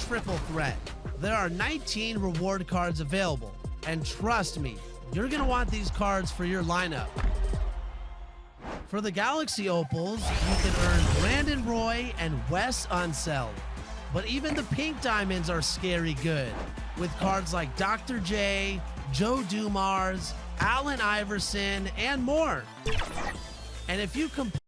triple threat. There are 19 reward cards available, and trust me, you're going to want these cards for your lineup. For the Galaxy Opals, you can earn Brandon Roy and Wes Unseld. But even the pink diamonds are scary good, with cards like Dr. J, Joe Dumars, Allen Iverson, and more. And if you complete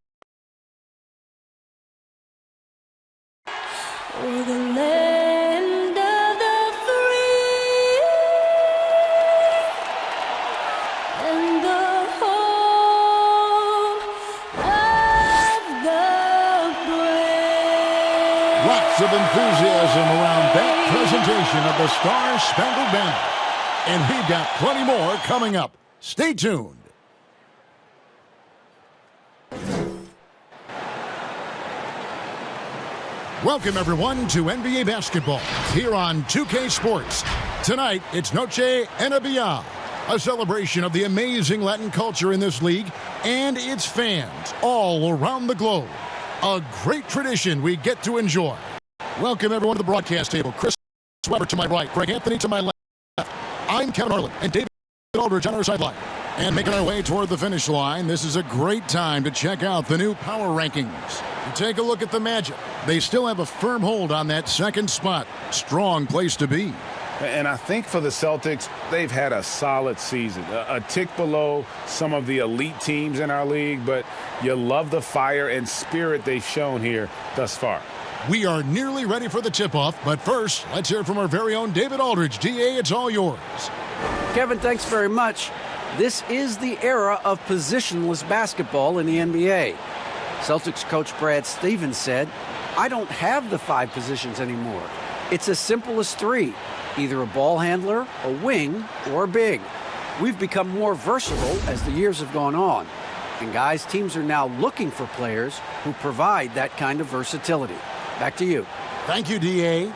O'er the land of the free and the home of the brave. Lots of enthusiasm around that presentation of the Star-Spangled Banner. And we've got plenty more coming up. Stay tuned. Welcome, everyone, to NBA basketball here on 2K Sports. Tonight, it's Noche IGNBA, a celebration of the amazing Latin culture in this league and its fans all around the globe. A great tradition we get to enjoy. Welcome, everyone, to the broadcast table. Chris Webber to my right, Greg Anthony to my left. I'm Kevin Harlan and David Aldridge on our sideline. And making our way toward the finish line, this is a great time to check out the new power rankings. Take a look at the Magic. They still have a firm hold on that second spot. Strong place to be. And I think for the Celtics, they've had a solid season. A tick below some of the elite teams in our league, but you love the fire and spirit they've shown here thus far. We are nearly ready for the tip-off, but first, let's hear from our very own David Aldridge. DA, it's all yours. Kevin, thanks very much. This is the era of positionless basketball in the NBA. Celtics coach Brad Stevens said, "I don't have the 5 positions anymore. It's as simple as 3, either a ball handler, a wing, or a big. We've become more versatile as the years have gone on. And guys, teams are now looking for players who provide that kind of versatility." Back to you. Thank you, DA.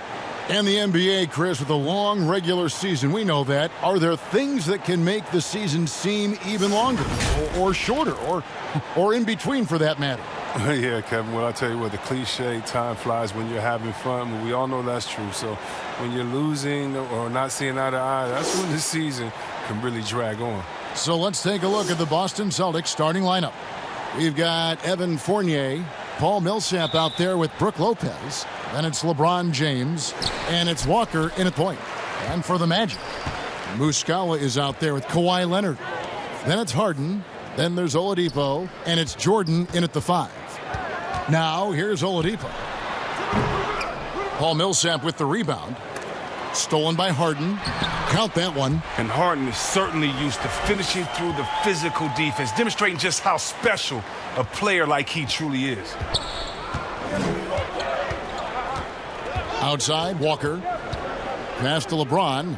And the NBA, Chris, with a long regular season, we know that. Are there things that can make the season seem even longer or shorter or in between for that matter? Yeah, Kevin, well, I'll tell you what, the cliche, time flies when you're having fun. Well, we all know that's true. So when you're losing or not seeing eye to eye, that's when the season can really drag on. So let's take a look at the Boston Celtics starting lineup. We've got Evan Fournier, Paul Millsap out there with Brook Lopez. Then it's LeBron James, and it's Walker in at point. And for the Magic, Muscala is out there with Kawhi Leonard. Then it's Harden. Then there's Oladipo, and it's Jordan in at the 5. Now, here's Oladipo. Paul Millsap with the rebound. Stolen by Harden. Count that one. And Harden is certainly used to finishing through the physical defense, demonstrating just how special a player like he truly is. Outside, Walker. Pass to LeBron.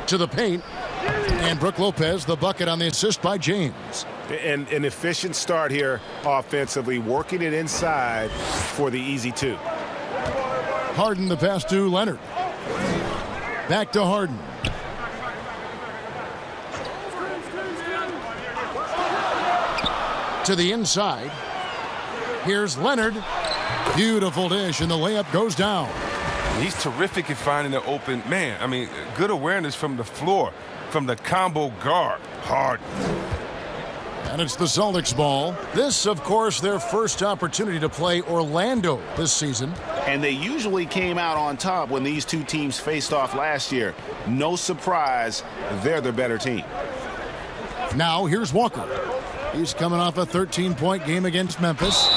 To the paint. And Brook Lopez, the bucket on the assist by James. And an efficient start here offensively, working it inside for the easy 2. Harden, the pass to Leonard. Back to Harden. To the inside. Here's Leonard. Beautiful dish, and the layup goes down. He's terrific at finding an open man. I mean, good awareness from the floor, from the combo guard. Harden. And it's the Celtics ball. This, of course, their first opportunity to play Orlando this season. And they usually came out on top when these two teams faced off last year. No surprise, they're the better team. Now, here's Walker. He's coming off a 13-point game against Memphis.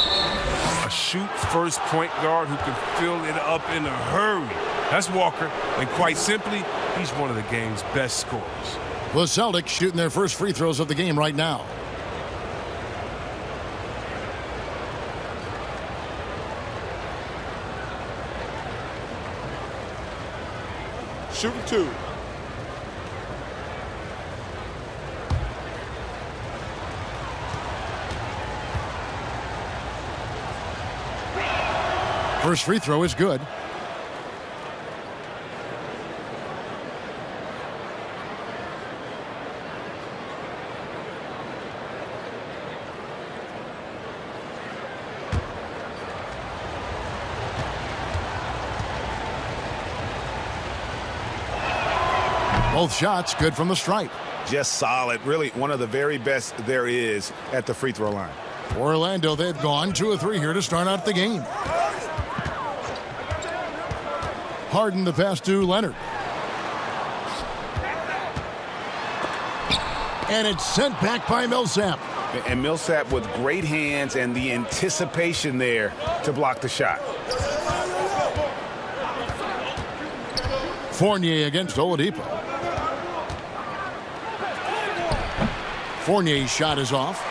A shoot-first point guard who can fill it up in a hurry. That's Walker, and quite simply, he's one of the game's best scorers. The Celtics shooting their first free throws of the game right now. Shooting 2. First free throw is good. Both shots good from the stripe. Just solid. Really one of the very best there is at the free throw line. Orlando, they've gone 2 of 3 here to start out the game. Harden the pass to Leonard. And it's sent back by Millsap. And Millsap with great hands and the anticipation there to block the shot. Fournier against Oladipo. Fournier's shot is off.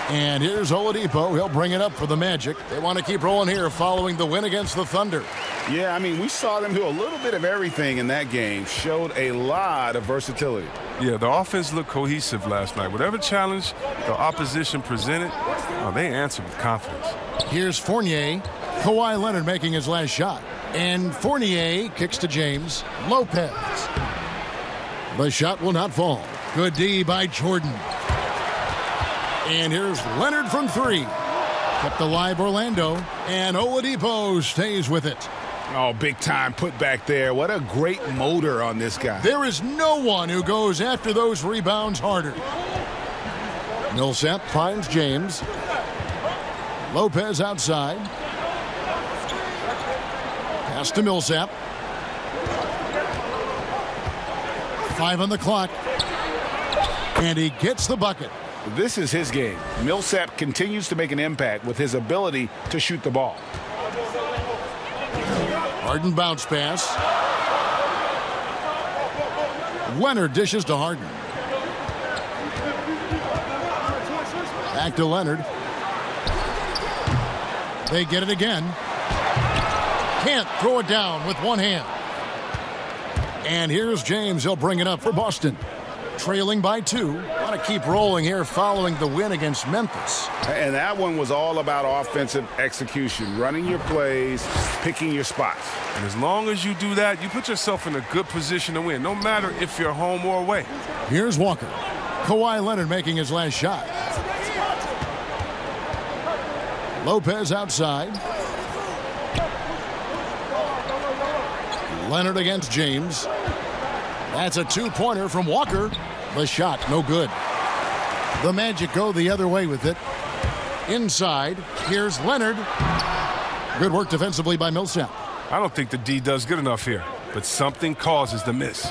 And here's Oladipo. He'll bring it up for the Magic. They want to keep rolling here following the win against the Thunder. Yeah, I mean, we saw them do a little bit of everything in that game. Showed a lot of versatility. Yeah, the offense looked cohesive last night. Whatever challenge the opposition presented, they answered with confidence. Here's Fournier. Kawhi Leonard making his last shot. And Fournier kicks to James. Lopez. The shot will not fall. Good D by Jordan. And here's Leonard from 3. Kept alive Orlando. And Oladipo stays with it. Oh, big time put back there. What a great motor on this guy. There is no one who goes after those rebounds harder. Millsap finds James. Lopez outside. Pass to Millsap. 5 on the clock. And he gets the bucket. This is his game. Millsap continues to make an impact with his ability to shoot the ball. Harden bounce pass. Leonard dishes to Harden. Back to Leonard. They get it again. Can't throw it down with one hand. And here's James. He'll bring it up for Boston. Trailing by 2. Want to keep rolling here following the win against Memphis. And that one was all about offensive execution, running your plays, picking your spots. And as long as you do that, you put yourself in a good position to win, no matter if you're home or away. Here's Walker. Kawhi Leonard making his last shot. Lopez outside. Leonard against James. That's a 2-pointer from Walker. The shot, no good. The Magic go the other way with it. Inside, here's Leonard. Good work defensively by Millsap. I don't think the D does good enough here, but something causes the miss.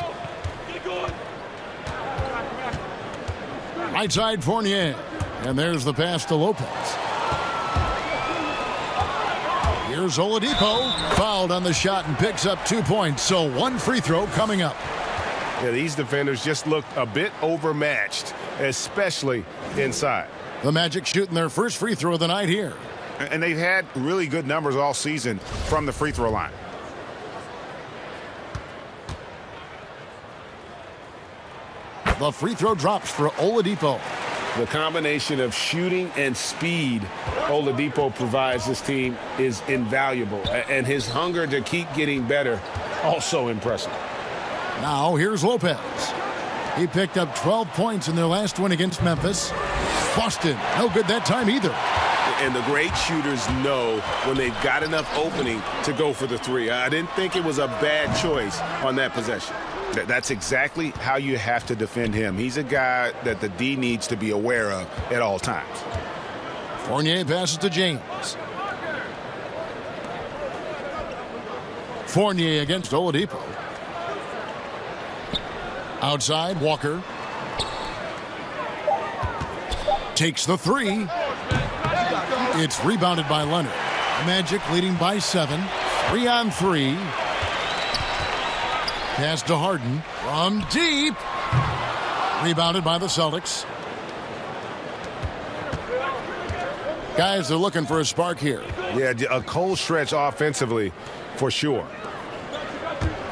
Right side, Fournier. And there's the pass to Lopez. Here's Oladipo. Fouled on the shot and picks up 2 points. So 1 free throw coming up. Yeah, these defenders just looked a bit overmatched, especially inside. The Magic shooting their first free throw of the night here. And they've had really good numbers all season from the free throw line. The free throw drops for Oladipo. The combination of shooting and speed Oladipo provides this team is invaluable. And his hunger to keep getting better, also impressive. Now here's Lopez. He picked up 12 points in their last win against Memphis. Boston, no good that time either. And the great shooters know when they've got enough opening to go for the 3. I didn't think it was a bad choice on that possession. That's exactly how you have to defend him. He's a guy that the D needs to be aware of at all times. Fournier passes to James. Fournier against Oladipo. Outside, Walker. Takes the 3. It's rebounded by Leonard. Magic leading by 7. 3-on-3. Pass to Harden from deep. Rebounded by the Celtics. Guys, they're looking for a spark here. Yeah, a cold stretch offensively for sure.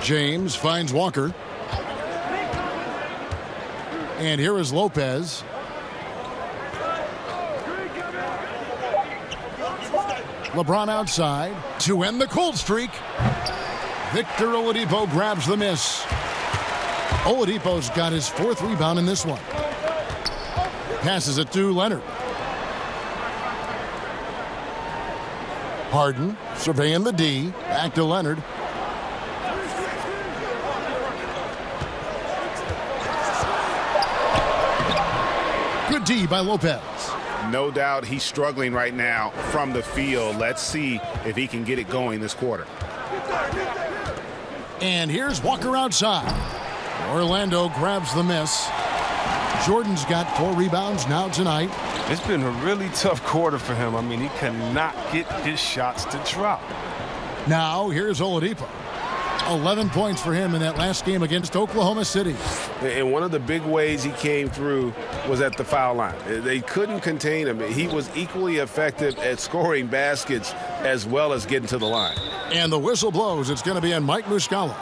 James finds Walker. And here is Lopez. LeBron outside to end the cold streak. Victor Oladipo grabs the miss. Oladipo's got his 4th rebound in this one. Passes it to Leonard. Harden surveying the D. Back to Leonard. Good D by Lopez. No doubt he's struggling right now from the field. Let's see if he can get it going this quarter. And here's Walker outside. Orlando grabs the miss. Jordan's got 4 rebounds now tonight. It's been a really tough quarter for him. I mean, he cannot get his shots to drop. Now here's Oladipo. 11 points for him in that last game against Oklahoma City. And one of the big ways he came through was at the foul line. They couldn't contain him. He was equally effective at scoring baskets as well as getting to the line. And the whistle blows. It's going to be on Mike Muscala.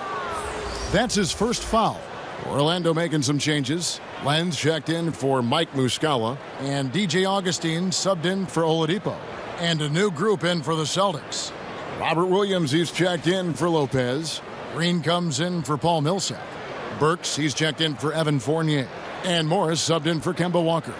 That's his first foul. Orlando making some changes. Lenz checked in for Mike Muscala. And DJ Augustine subbed in for Oladipo. And a new group in for the Celtics. Robert Williams, he's checked in for Lopez. Green comes in for Paul Millsap. Burks, he's checked in for Evan Fournier. And Morris subbed in for Kemba Walker.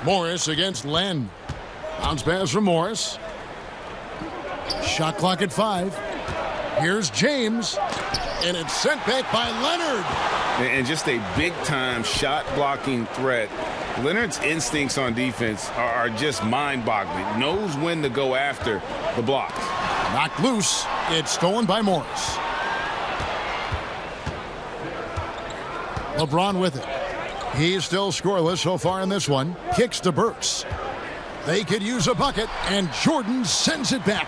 Morris against Len. Bounce pass from Morris. Shot clock at 5. Here's James. And it's sent back by Leonard. And just a big-time shot-blocking threat. Leonard's instincts on defense are just mind-boggling. Knows when to go after the blocks. Knocked loose. It's stolen by Morris. LeBron with it. He's still scoreless so far in this one. Kicks to Burks. They could use a bucket, and Jordan sends it back.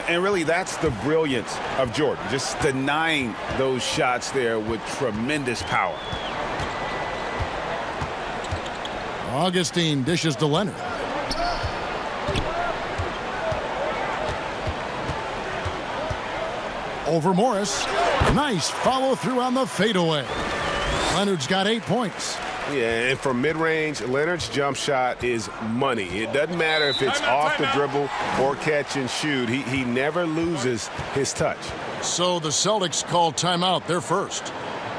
And really, that's the brilliance of Jordan, just denying those shots there with tremendous power. Augustine dishes to Leonard. Over Morris. Nice follow through on the fadeaway. Leonard's got 8 points. Yeah, and from mid-range, Leonard's jump shot is money. It doesn't matter if it's off the dribble or catch and shoot. He never loses his touch. So the Celtics called timeout. They're first.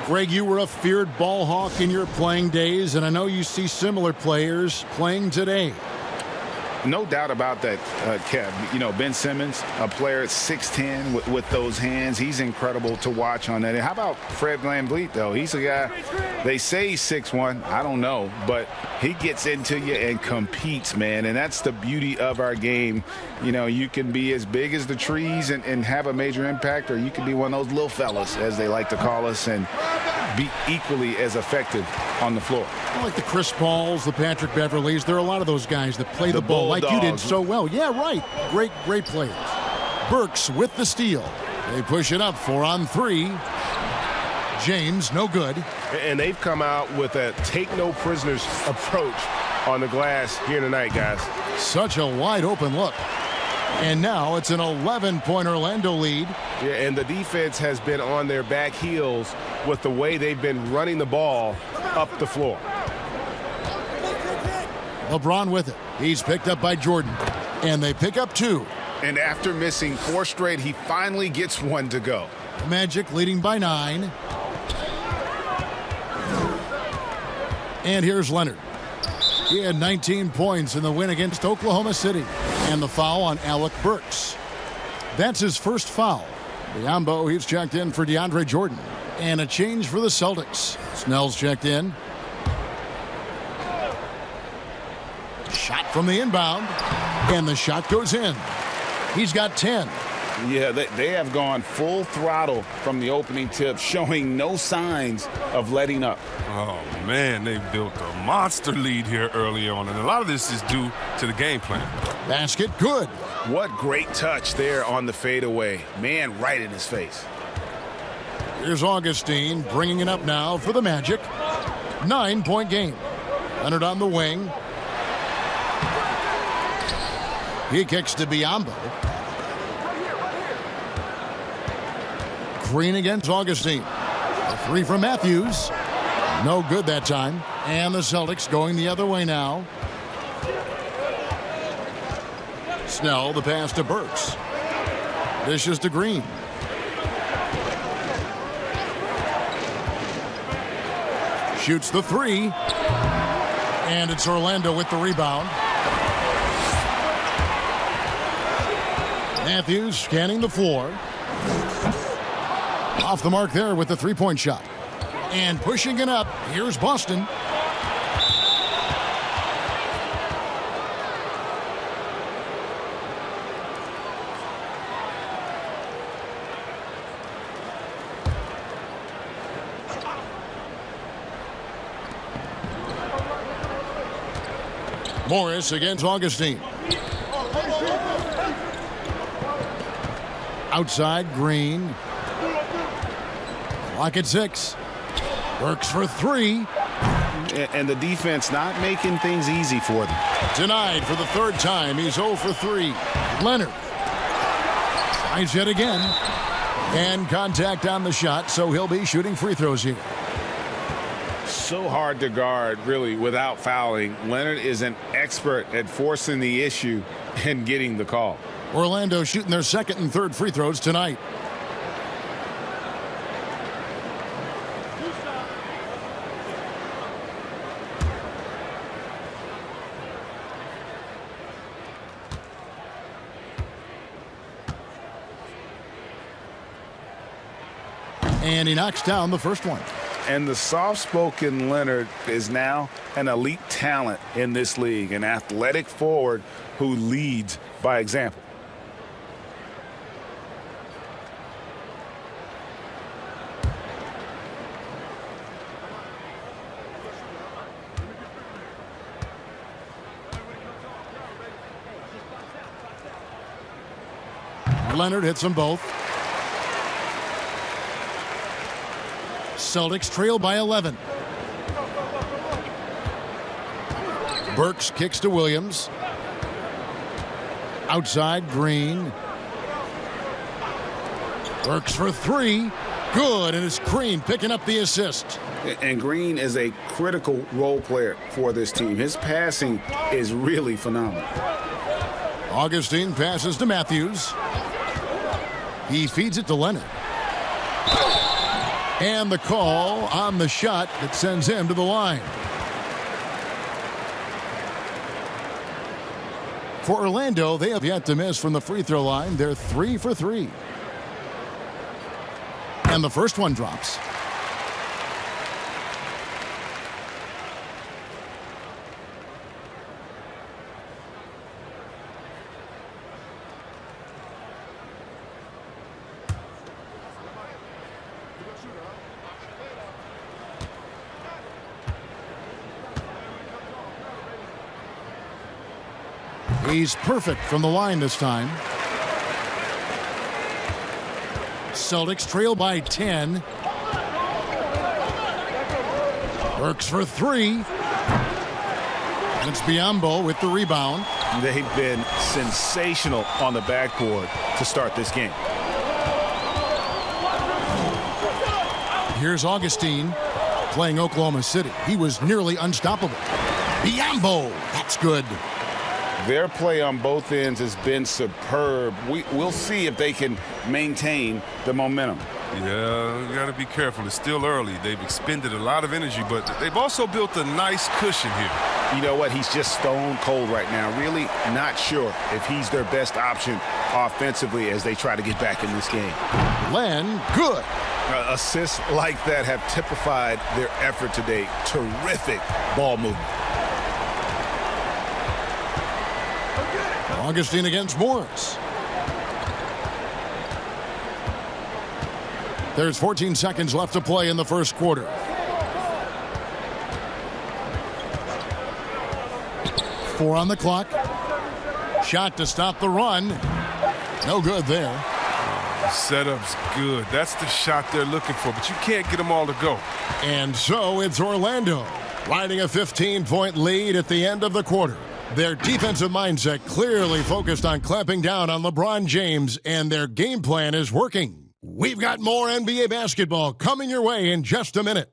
Greg, you were a feared ball hawk in your playing days, and I know you see similar players playing today. No doubt about that, Kev. You know, Ben Simmons, a player at 6'10", with those hands. He's incredible to watch on that. And how about Fred VanVleet, though? He's a guy, they say he's 6'1". I don't know. But he gets into you and competes, man. And that's the beauty of our game. You know, you can be as big as the trees and have a major impact, or you can be one of those little fellas, as they like to call us, and be equally as effective on the floor. Like the Chris Pauls, the Patrick Beverleys, there are a lot of those guys that play the ball like you did so well. Yeah, right. Great players. Burks with the steal. They push it up 4 on 3. James, no good. And they've come out with a take-no-prisoners approach on the glass here tonight, guys. Such a wide-open look. And now it's an 11-point Orlando lead. Yeah, and the defense has been on their back heels with the way they've been running the ball up the floor. LeBron with it. He's picked up by Jordan. And they pick up 2. And after missing 4 straight, he finally gets 1 to go. Magic leading by 9. And here's Leonard. He had 19 points in the win against Oklahoma City. And the foul on Alec Burks. That's his first foul. Biombo, he's checked in for DeAndre Jordan. And a change for the Celtics. Snell's checked in. Shot from the inbound. And the shot goes in. He's got 10. Yeah, they have gone full throttle from the opening tip, showing no signs of letting up. Oh, man, they built a monster lead here early on, and a lot of this is due to the game plan. Basket good. What great touch there on the fadeaway. Man, right in his face. Here's Augustine bringing it up now for the Magic. 9-point game. Leonard on the wing. He kicks to Biombo. Green against Augustine. A 3 from Matthews. No good that time. And the Celtics going the other way now. Snell, the pass to Burks. Dishes to Green. Shoots the 3. And it's Orlando with the rebound. Matthews scanning the floor. Off the mark there with the three-point shot. And pushing it up, here's Boston. Morris against Augustine. Outside, Green. Clock at 6. Works for 3. And the defense not making things easy for them. Denied for the third time. He's 0 for 3. Leonard tries yet again. And contact on the shot, so he'll be shooting free throws here. So hard to guard, really, without fouling. Leonard is an expert at forcing the issue and getting the call. Orlando shooting their second and third free throws tonight. And he knocks down the first one. And the soft-spoken Leonard is now an elite talent in this league, an athletic forward who leads by example. Leonard hits them both. Celtics trail by 11. Burks kicks to Williams. Outside, Green. Burks for 3. Good, and it's Green picking up the assist. And Green is a critical role player for this team. His passing is really phenomenal. Augustine passes to Matthews. He feeds it to Leonard. And the call on the shot that sends him to the line. For Orlando, they have yet to miss from the free throw line. They're 3 for 3. And the first one drops. He's perfect from the line this time. Celtics trail by 10. Works for 3. And it's Biyombo with the rebound. They've been sensational on the backboard to start this game. Here's Augustine playing Oklahoma City. He was nearly unstoppable. Biyombo, that's good. Their play on both ends has been superb. We'll see if they can maintain the momentum. Yeah, you got to be careful. It's still early. They've expended a lot of energy, but they've also built a nice cushion here. You know what? He's just stone cold right now. Really not sure if he's their best option offensively as they try to get back in this game. Len, good. Assists like that have typified their effort today. Terrific ball movement. Augustine against Morris. There's 14 seconds left to play in the first quarter. Four on the clock. Shot to stop the run. No good there. The setup's good. That's the shot they're looking for, but you can't get them all to go. And so it's Orlando riding a 15-point lead at the end of the quarter. Their defensive mindset clearly focused on clamping down on LeBron James, and their game plan is working. We've got more NBA basketball coming your way in just a minute.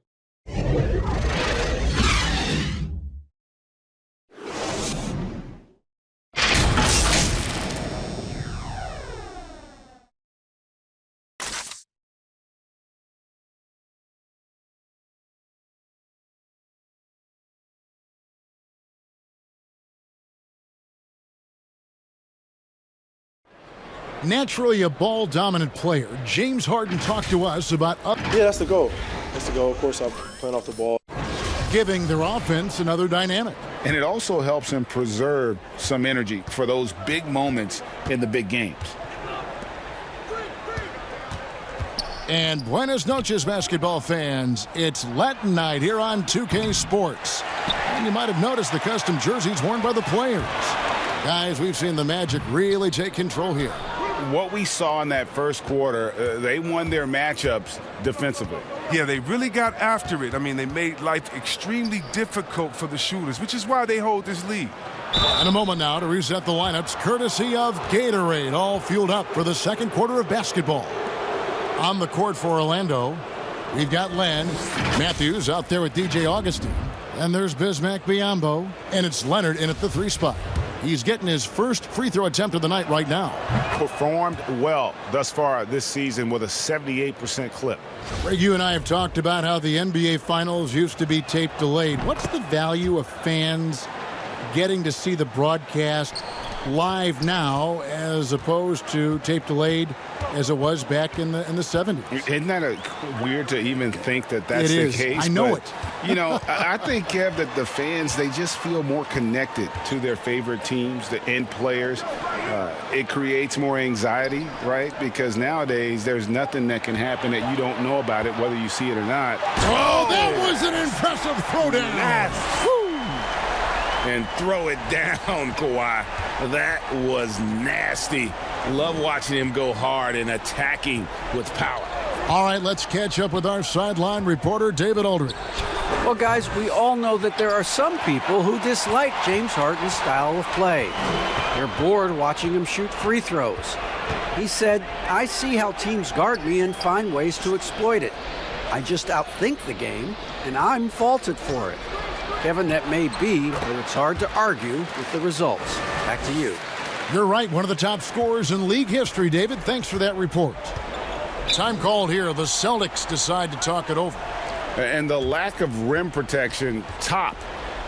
Naturally a ball-dominant player, James Harden talked to us about Yeah, that's the goal. That's the goal. Of course, I'm playing off the ball. giving their offense another dynamic. And it also helps him preserve some energy for those big moments in the big games. And buenas noches, basketball fans. It's Latin night here on 2K Sports. And you might have noticed the custom jerseys worn by the players. Guys, we've seen the Magic really take control here. What we saw in that first quarter, they won their matchups defensively. Yeah, they really got after it. I mean, they made life extremely difficult for the shooters, which is why they hold this lead. In a moment now to reset the lineups, courtesy of Gatorade, all fueled up for the second quarter of basketball. On the court for Orlando, we've got Len Matthews out there with DJ Augustine. And there's Bismack Biyombo, and it's Leonard in at the 3 spot. He's getting his first free throw attempt of the night right now. Performed well thus far this season with a 78% clip. Greg, you and I have talked about how the NBA Finals used to be tape delayed. What's the value of fans getting to see the broadcast live now as opposed to tape delayed as it was back in the 70s? Isn't that weird to even think that that's It the is. case? I know But, it. You know, I think, Kev, that the fans, they just feel more connected to their favorite teams, the end players. It creates more anxiety, right? Because nowadays there's nothing that can happen that you don't know about it, whether you see it or not. Oh, that was an impressive throwdown. And throw it down, Kawhi. That was nasty. Love watching him go hard and attacking with power. All right, let's catch up with our sideline reporter, David Aldridge. Well, guys, we all know that there are some people who dislike James Harden's style of play. They're bored watching him shoot free throws. He said, "I see how teams guard me and find ways to exploit it. I just outthink the game, and I'm faulted for it." Kevin, that may be, but it's hard to argue with the results. Back to you. You're right, one of the top scorers in league history, David. Thanks for that report. Time called here. The Celtics decide to talk it over. And the lack of rim protection, top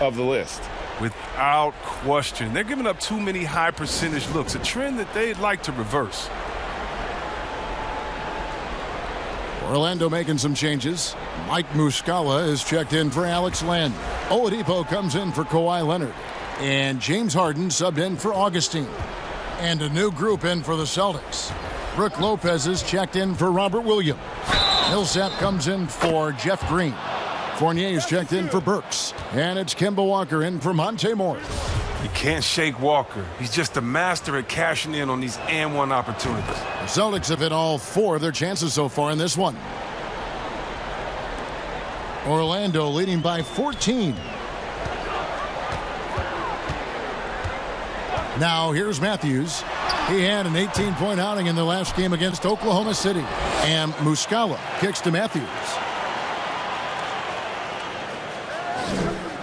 of the list. Without question. They're giving up too many high percentage looks, a trend that they'd like to reverse. Orlando making some changes. Mike Muscala is checked in for Alex Len. Oladipo comes in for Kawhi Leonard. And James Harden subbed in for Augustine. And a new group in for the Celtics. Brooke Lopez is checked in for Robert Williams. Millsap comes in for Jeff Green. Fournier is checked in for Burks. And it's Kemba Walker in for Monte Morris. You can't shake Walker. He's just a master at cashing in on these and-one opportunities. The Celtics have hit all 4 of their chances so far in this one. Orlando leading by 14. Now here's Matthews. He had an 18-point outing in the last game against Oklahoma City. And Muscala kicks to Matthews.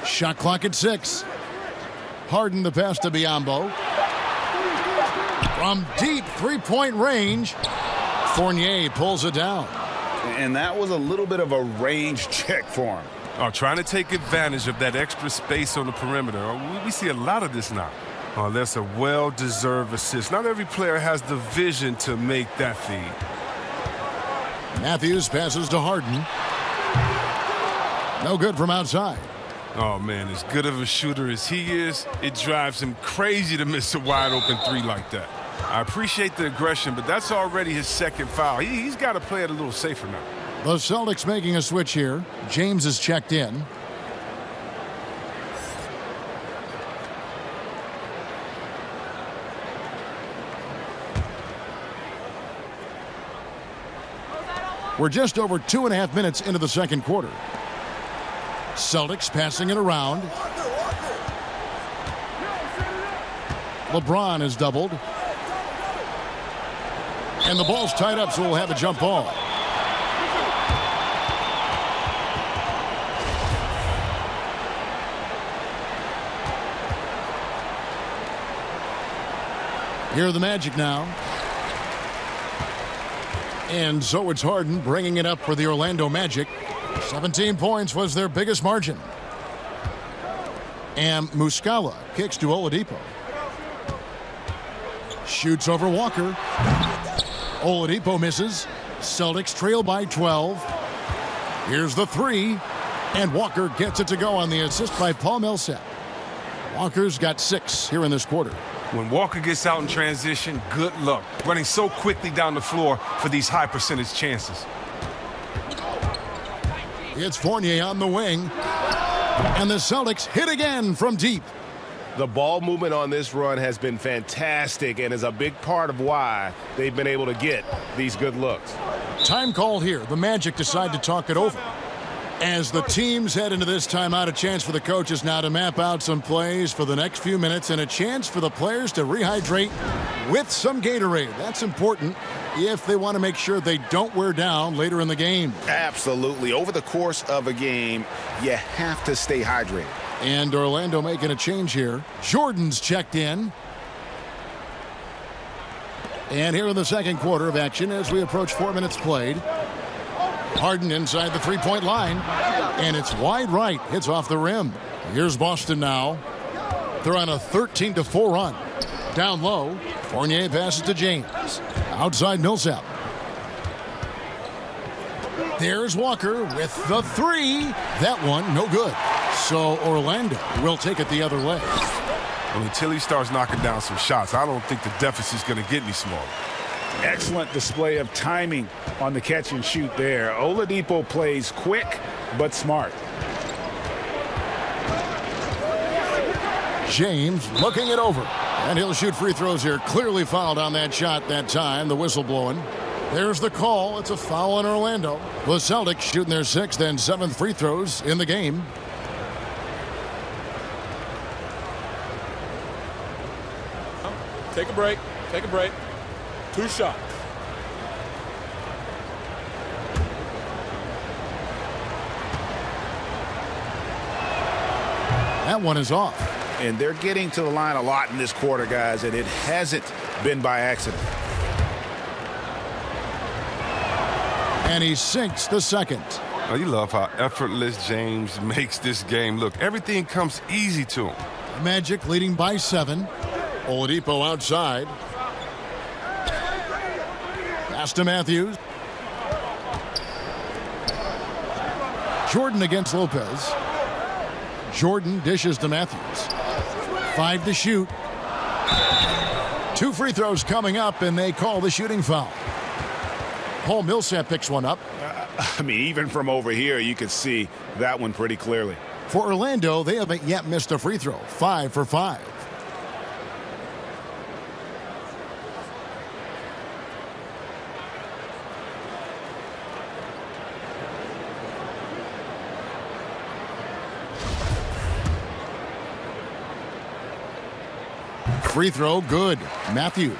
Shot clock at 6. Harden the pass to Biyombo. From deep three-point range, Fournier pulls it down. And that was a little bit of a range check for him. Oh, trying to take advantage of that extra space on the perimeter. We see a lot of this now. Oh, that's a well-deserved assist. Not every player has the vision to make that feed. Matthews passes to Harden. No good from outside. Oh, man, as good of a shooter as he is, it drives him crazy to miss a wide-open 3 like that. I appreciate the aggression, but that's already his second foul. He's got to play it a little safer now. The Celtics making a switch here. James is checked in. We're just over 2.5 minutes into the second quarter. Celtics passing it around. LeBron is doubled. And the ball's tied up, so we'll have a jump ball. Here are the Magic now. And so it's Harden bringing it up for the Orlando Magic. 17 points was their biggest margin. And Muscala kicks to Oladipo. Shoots over Walker. Oladipo misses. Celtics trail by 12. Here's the three. And Walker gets it to go on the assist by Paul Millsap. Walker's got 6 here in this quarter. When Walker gets out in transition, good luck. Running so quickly down the floor for these high percentage chances. It's Fournier on the wing. And the Celtics hit again from deep. The ball movement on this run has been fantastic and is a big part of why they've been able to get these good looks. Time called here. The Magic decide to talk it over. As the teams head into this timeout, a chance for the coaches now to map out some plays for the next few minutes and a chance for the players to rehydrate with some Gatorade. That's important if they want to make sure they don't wear down later in the game. Absolutely. Over the course of a game, you have to stay hydrated. And Orlando making a change here. Jordan's checked in. And here in the second quarter of action as we approach 4 minutes played. Harden inside the three-point line. And it's wide right. Hits off the rim. Here's Boston now. They're on a 13-4 run. Down low. Fournier passes to James. Outside Millsap. There's Walker with the three. That one, no good. So Orlando will take it the other way. Well, until he starts knocking down some shots, I don't think the deficit's going to get any smaller. Excellent display of timing on the catch and shoot there. Oladipo plays quick but smart. James looking it over. And he'll shoot free throws here. Clearly fouled on that shot that time. The whistle blowing. There's the call. It's a foul in Orlando. The Celtics shooting their 6th and 7th free throws in the game. Take a break. Take a break. 2 shots. That one is off. And they're getting to the line a lot in this quarter, guys, and it hasn't been by accident. And he sinks the second. Oh, you love how effortless James makes this game look. Everything comes easy to him. Magic leading by 7. Oladipo outside. Pass to Matthews. Jordan against Lopez. Jordan dishes to Matthews. 5 to shoot. 2 free throws coming up, and they call the shooting foul. Paul Millsap picks one up. I mean, even from over here, you could see that one pretty clearly. For Orlando, they haven't yet missed a free throw. 5 for 5. Free throw, good. Matthews.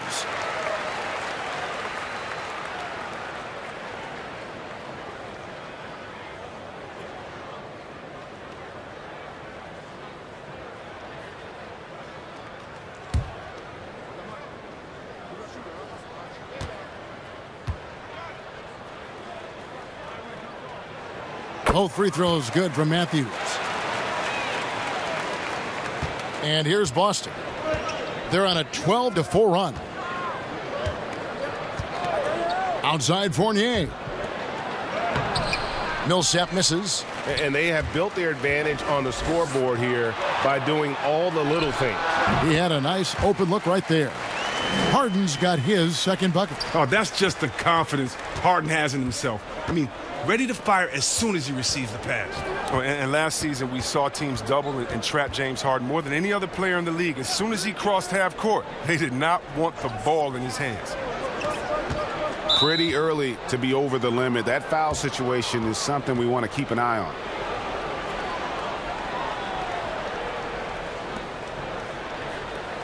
Both free throws good from Matthews. And here's Boston. They're on a 12-4 run. Outside Fournier. Millsap misses. And they have built their advantage on the scoreboard here by doing all the little things. He had a nice open look right there. Harden's got his second bucket. Oh, that's just the confidence Harden has in himself. I mean, ready to fire as soon as he receives the pass. Oh, and last season, we saw teams double and trap James Harden more than any other player in the league. As soon as he crossed half court, they did not want the ball in his hands. Pretty early to be over the limit. That foul situation is something we want to keep an eye on.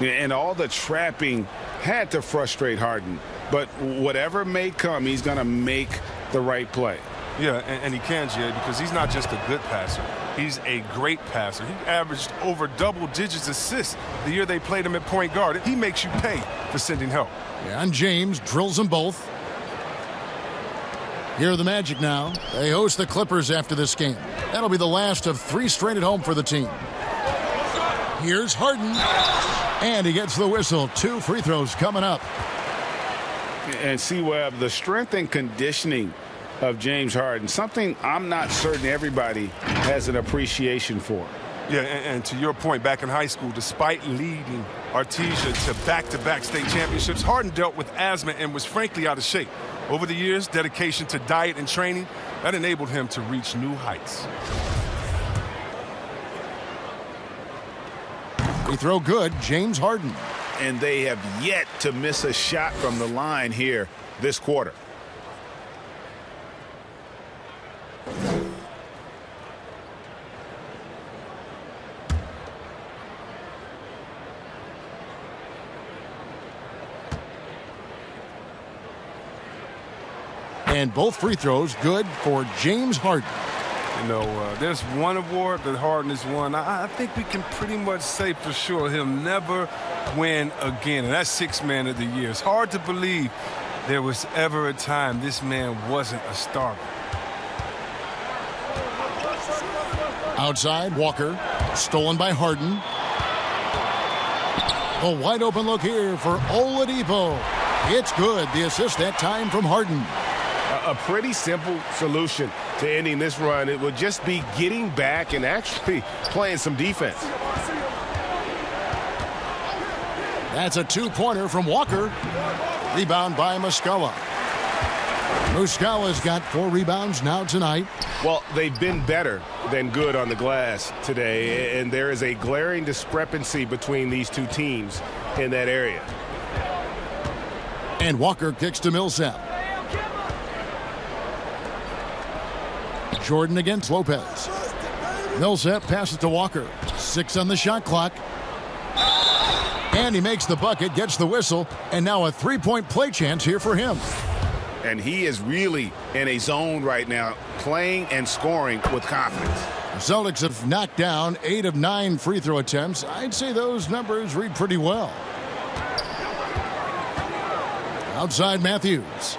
And all the trapping had to frustrate Harden. But whatever may come, he's going to make the right play. Yeah, and he can, Jay, because he's not just a good passer. He's a great passer. He averaged over double digits assists the year they played him at point guard. He makes you pay for sending help. And James drills them both. Here are the Magic now. They host the Clippers after this game. That'll be the last of 3 straight at home for the team. Here's Harden. And he gets the whistle. 2 free throws coming up. And see, Webb, the strength and conditioning of James Harden, something I'm not certain everybody has an appreciation for. Yeah, and to your point, back in high school, despite leading Artesia to back-to-back state championships, Harden dealt with asthma and was frankly out of shape. Over the years, dedication to diet and training, that enabled him to reach new heights. Free throw good, James Harden. And they have yet to miss a shot from the line here this quarter. And both free throws good for James Harden. You know, there's one award that Harden has won. I think we can pretty much say for sure he'll never win again, and that's Sixth Man of the Year. It's hard to believe there was ever a time this man wasn't a starter. Outside, Walker, stolen by Harden. A wide open look here for Oladipo. It's good. The assist that time from Harden. A pretty simple solution to ending this run. It would just be getting back and actually playing some defense. That's a 2-pointer from Walker. Rebound by Muscala. Muscala's got 4 rebounds now tonight. Well, they've been better than good on the glass today, and there is a glaring discrepancy between these two teams in that area. And Walker kicks to Millsap. Jordan against Lopez. Millsap passes to Walker. 6 on the shot clock. And he makes the bucket, gets the whistle, and now a 3-point play chance here for him. And he is really in a zone right now, playing and scoring with confidence. The Celtics have knocked down 8 of 9 free throw attempts. I'd say those numbers read pretty well. Outside Matthews.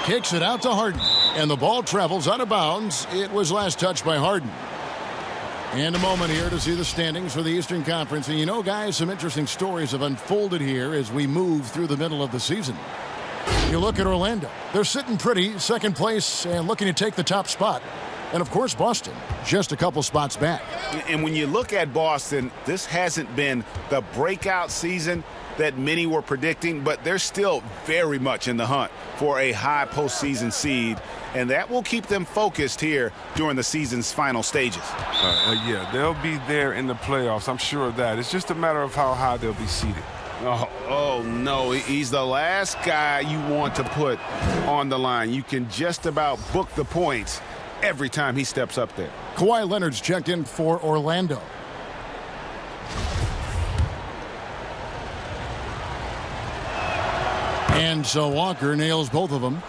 Kicks it out to Harden, and the ball travels out of bounds. It was last touched by Harden. And a moment here to see the standings for the Eastern Conference. And you know, guys, some interesting stories have unfolded here as we move through the middle of the season. You look at Orlando. They're sitting pretty, second place, and looking to take the top spot. And, of course, Boston, just a couple spots back. And when you look at Boston, this hasn't been the breakout season that many were predicting, but they're still very much in the hunt for a high postseason seed, and that will keep them focused here during the season's final stages. Yeah, they'll be there in the playoffs. I'm sure of that. It's just a matter of how high they'll be seated. Oh, no, he's the last guy you want to put on the line. You can just about book the points every time he steps up there. Kawhi Leonard's checked in for Orlando. And so Walker nails both of them.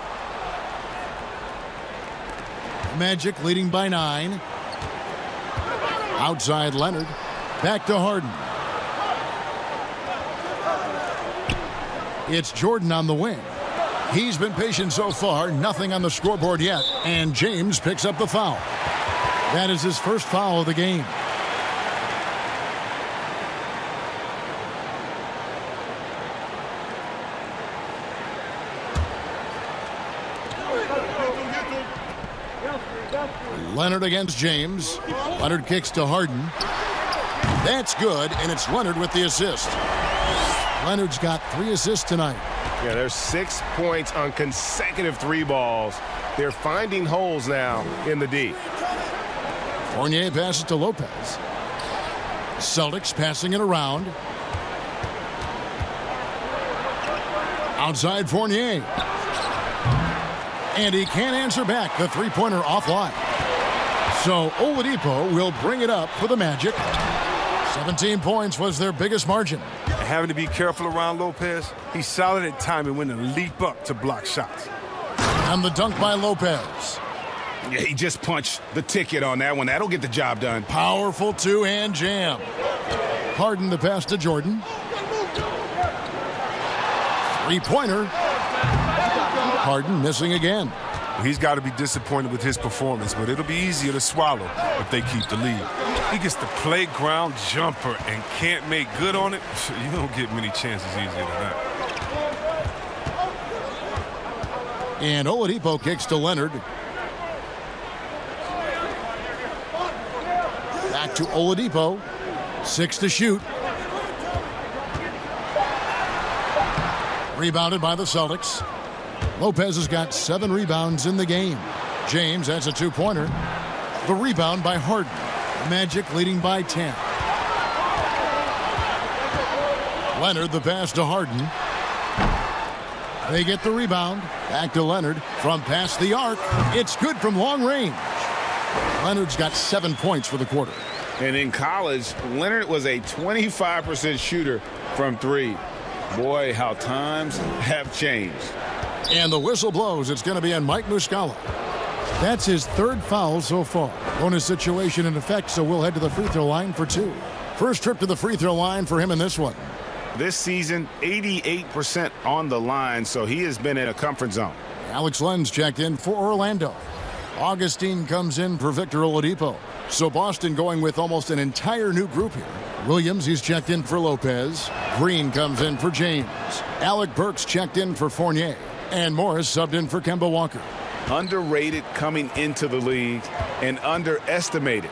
Magic leading by 9. Outside Leonard. Back to Harden. It's Jordan on the wing. He's been patient so far. Nothing on the scoreboard yet. And James picks up the foul. That is his first foul of the game. Leonard against James. Leonard kicks to Harden. That's good, and it's Leonard with the assist. Leonard's got 3 assists tonight. Yeah, there's 6 points on consecutive 3 balls. They're finding holes now in the D. Fournier passes to Lopez. Celtics passing it around. Outside Fournier. And he can't answer back. The 3-pointer offline. So Oladipo will bring it up for the Magic. 17 points was their biggest margin. Having to be careful around Lopez. He's solid at timing when to leap up to block shots. And the dunk by Lopez. Yeah, he just punched the ticket on that one. That'll get the job done. Powerful 2-hand jam. Harden the pass to Jordan. 3-pointer. Harden missing again. He's got to be disappointed with his performance, but it'll be easier to swallow if they keep the lead. He gets the playground jumper and can't make good on it. You don't get many chances easier than that. And Oladipo kicks to Leonard. Back to Oladipo. 6 to shoot. Rebounded by the Celtics. Lopez has got 7 rebounds in the game. James has a 2-pointer. The rebound by Harden. Magic leading by 10. Leonard the pass to Harden. They get the rebound. Back to Leonard from past the arc. It's good from long range. Leonard's got 7 points for the quarter. And in college, Leonard was a 25% shooter from 3. Boy, how times have changed. And the whistle blows. It's going to be on Mike Muscala. That's his 3rd foul so far. Bonus situation in effect, so we'll head to the free throw line for 2. First trip to the free throw line for him in this one. This season, 88% on the line, so he has been in a comfort zone. Alex Lenz checked in for Orlando. Augustine comes in for Victor Oladipo. So Boston going with almost an entire new group here. Williams, he's checked in for Lopez. Green comes in for James. Alec Burks checked in for Fournier. And Morris subbed in for Kemba Walker. Underrated coming into the league and underestimated.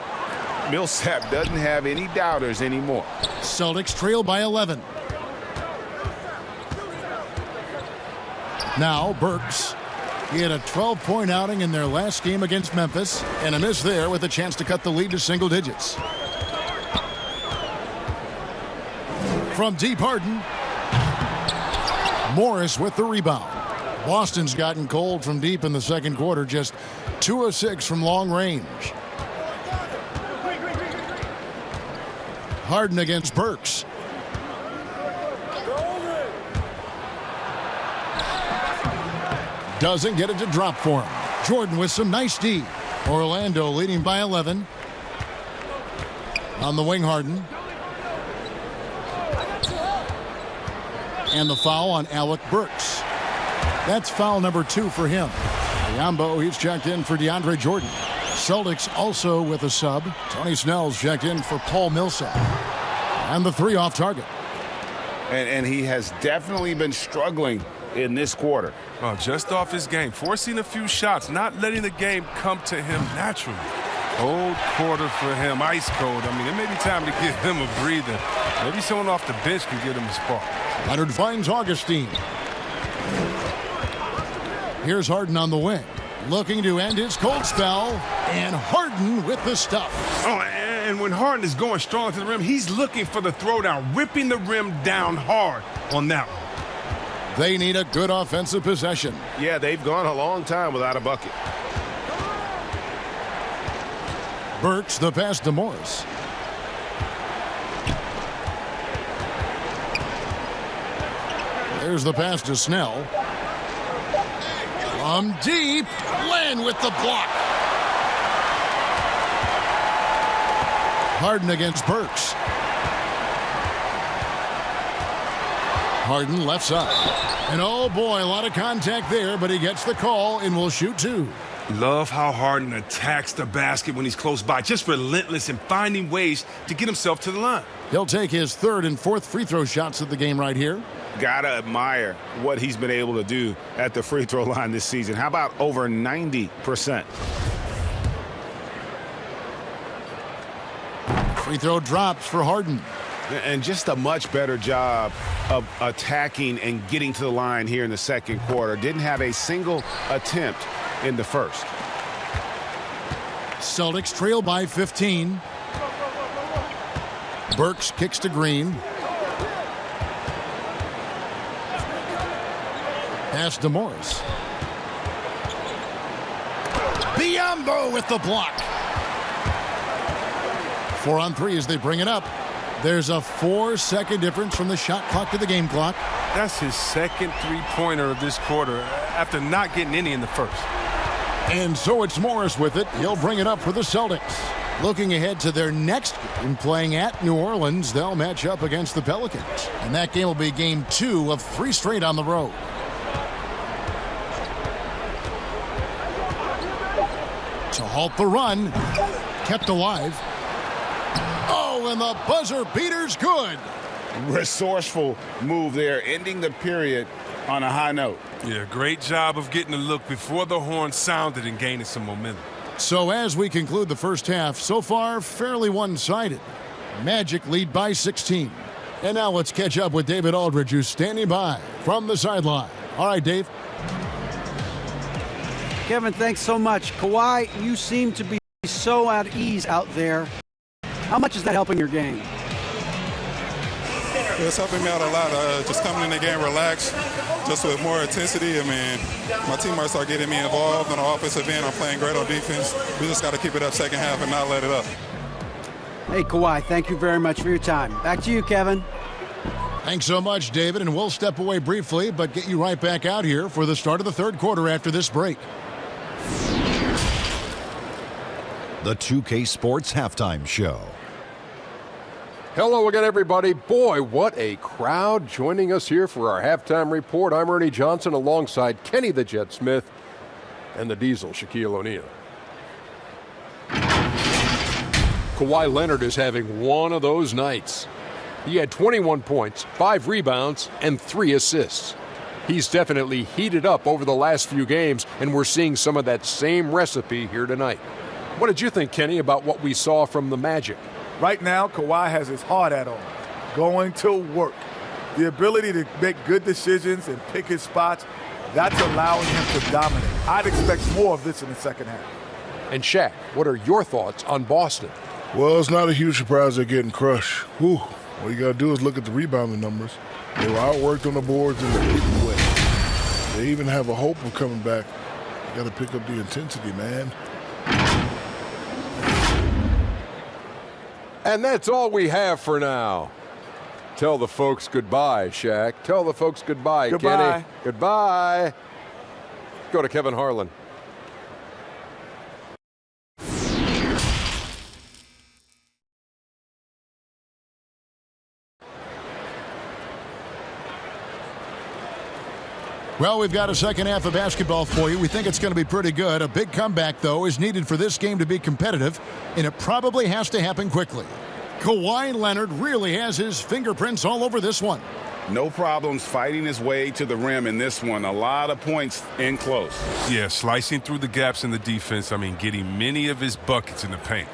Millsap doesn't have any doubters anymore. Celtics trail by 11. Now Burks. He had a 12-point outing in their last game against Memphis, and a miss there with a chance to cut the lead to single digits. From deep, Harden. Morris with the rebound. Boston's gotten cold from deep in the second quarter, just 2 of 6 from long range. Harden against Burks. Doesn't get it to drop for him. Jordan with some nice D. Orlando leading by 11. On the wing, Harden. And the foul on Alec Burks. That's foul number 2 for him. Biombo, he's checked in for DeAndre Jordan. Celtics also with a sub. Tony Snell's checked in for Paul Millsap. And the 3 off target. And he has definitely been struggling in this quarter. Well, just off his game, forcing a few shots, not letting the game come to him naturally. Cold quarter for him, ice cold. I mean, it may be time to give him a breather. Maybe someone off the bench can get him a spark. Leonard finds Augustine. Here's Harden on the wing, looking to end his cold spell, and Harden with the stuff. Oh, and when Harden is going strong to the rim, he's looking for the throwdown, ripping the rim down hard on that one. They need a good offensive possession. Yeah, they've gone a long time without a bucket. Burks the pass to Morris. There's the pass to Snell. From deep, Len with the block. Harden against Burks. Harden left side. And oh boy, a lot of contact there, but he gets the call and will shoot 2. Love how Harden attacks the basket when he's close by. Just relentless in finding ways to get himself to the line. He'll take his 3rd and 4th free throw shots of the game right here. Gotta admire what he's been able to do at the free throw line this season. How about over 90%? Free throw drops for Harden. And just a much better job of attacking and getting to the line here in the second quarter. Didn't have a single attempt in the first. Celtics trail by 15. Burks kicks to Green. Pass to Morris. Biombo with the block. 4 on 3 as they bring it up. There's a 4-second difference from the shot clock to the game clock. That's his second three-pointer of this quarter after not getting any in the first. And so it's Morris with it. He'll bring it up for the Celtics. Looking ahead to their next game, playing at New Orleans, they'll match up against the Pelicans. And that game will be game 2 of 3 straight on the road. to halt the run. Kept alive. Oh, and the buzzer beater's good. Resourceful move there, ending the period on a high note. Yeah, great job of getting a look before the horn sounded and gaining some momentum. So as we conclude the first half, so far fairly one-sided. Magic lead by 16. And now let's catch up with David Aldridge, who's standing by from the sideline. All right, Dave. Kevin, thanks so much. Kawhi, you seem to be so at ease out there. How much is that helping your game? It's helping me out a lot. Just coming in the game relaxed, just with more intensity. I mean, my teammates are getting me involved on the offensive end. I'm playing great on defense. We just got to keep it up second half and not let it up. Hey, Kawhi, thank you very much for your time. Back to you, Kevin. Thanks so much, David, and we'll step away briefly, but get you right back out here for the start of the third quarter after this break. The 2K Sports Halftime Show. Hello again, everybody. Boy, what a crowd joining us here for our halftime report. I'm Ernie Johnson alongside Kenny the Jet Smith and the Diesel, Shaquille O'Neal. Kawhi Leonard is having one of those nights. He had 21 points, 5 rebounds, and 3 assists. He's definitely heated up over the last few games, and we're seeing some of that same recipe here tonight. What did you think, Kenny, about what we saw from the Magic? Right now, Kawhi has his hard hat on, going to work. The ability to make good decisions and pick his spots, that's allowing him to dominate. I'd expect more of this in the second half. And Shaq, what are your thoughts on Boston? Well, it's not a huge surprise they're getting crushed. Whew. All you got to do is look at the rebounding numbers. They were outworked on the boards and they're getting wet. They even have a hope of coming back. You got to pick up the intensity, man. And that's all we have for now. Tell the folks goodbye, Shaq. Tell the folks goodbye, Goodbye. Kenny. Goodbye. Go to Kevin Harlan. Well, we've got a second half of basketball for you. We think it's going to be pretty good. A big comeback, though, is needed for this game to be competitive, and it probably has to happen quickly. Kawhi Leonard really has his fingerprints all over this one. No problems fighting his way to the rim in this one. A lot of points in close. Yeah, slicing through the gaps in the defense. I mean, getting many of his buckets in the paint.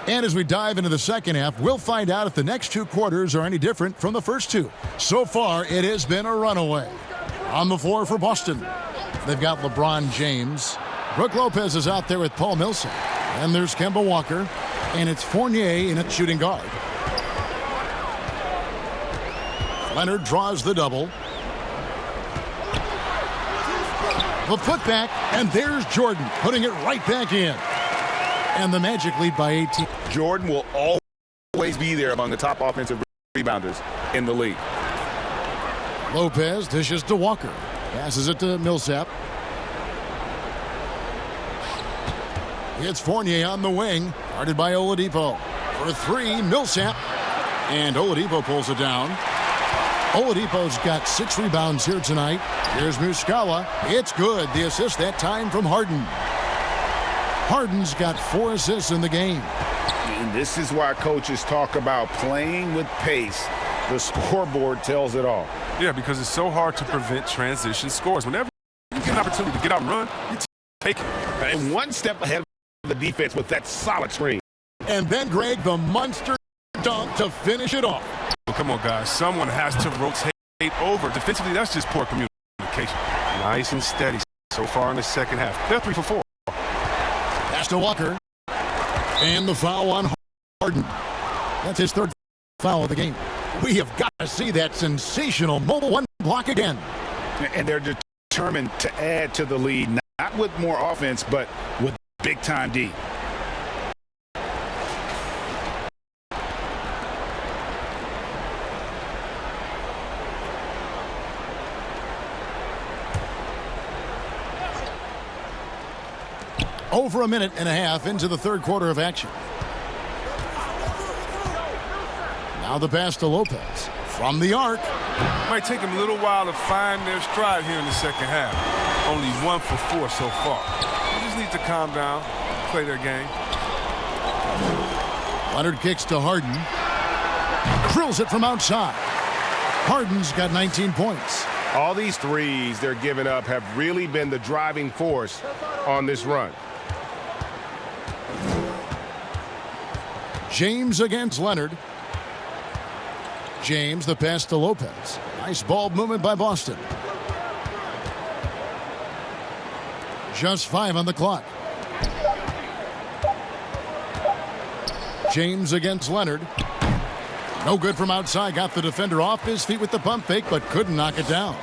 And as we dive into the second half, we'll find out if the next 2 quarters are any different from the first 2. So far, it has been a runaway. On the floor for Boston, they've got LeBron James. Brook Lopez is out there with Paul Millsap. And there's Kemba Walker. And it's Fournier in at shooting guard. Leonard draws the double. The putback, and there's Jordan putting it right back in. And the Magic lead by 18. Jordan will always be there among the top offensive rebounders in the league. Lopez dishes to Walker. Passes it to Millsap. It's Fournier on the wing. Guarded by Oladipo. For 3, Millsap. And Oladipo pulls it down. Oladipo's got 6 rebounds here tonight. Here's Muscala. It's good. The assist that time from Harden. Harden's got 4 assists in the game. And this is why coaches talk about playing with pace. The scoreboard tells it all. Yeah, because it's so hard to prevent transition scores. Whenever you get an opportunity to get out and run, you take it. And one step ahead of the defense with that solid screen. And then, Greg, the monster dunk to finish it off. Well, come on, guys. Someone has to rotate over. Defensively, that's just poor communication. Nice and steady so far in the second half. They're 3 for 4. Pass to Walker. And the foul on Harden. That's his 3rd foul of the game. We have got to see that sensational mobile 1 block again. And they're determined to add to the lead, not with more offense, but with big-time D. Over a minute and a half into the third quarter of action. Now the pass to Lopez from the arc. Might take them a little while to find their stride here in the second half. only 1 for 4 so far. They just need to calm down, play their game. Leonard kicks to Harden. Drills it from outside. Harden's got 19 points. All these threes they're giving up have really been the driving force on this run. James against Leonard. James, the pass to Lopez. Nice ball movement by Boston. Just 5 on the clock. James against Leonard. No good from outside. Got the defender off his feet with the pump fake, but couldn't knock it down.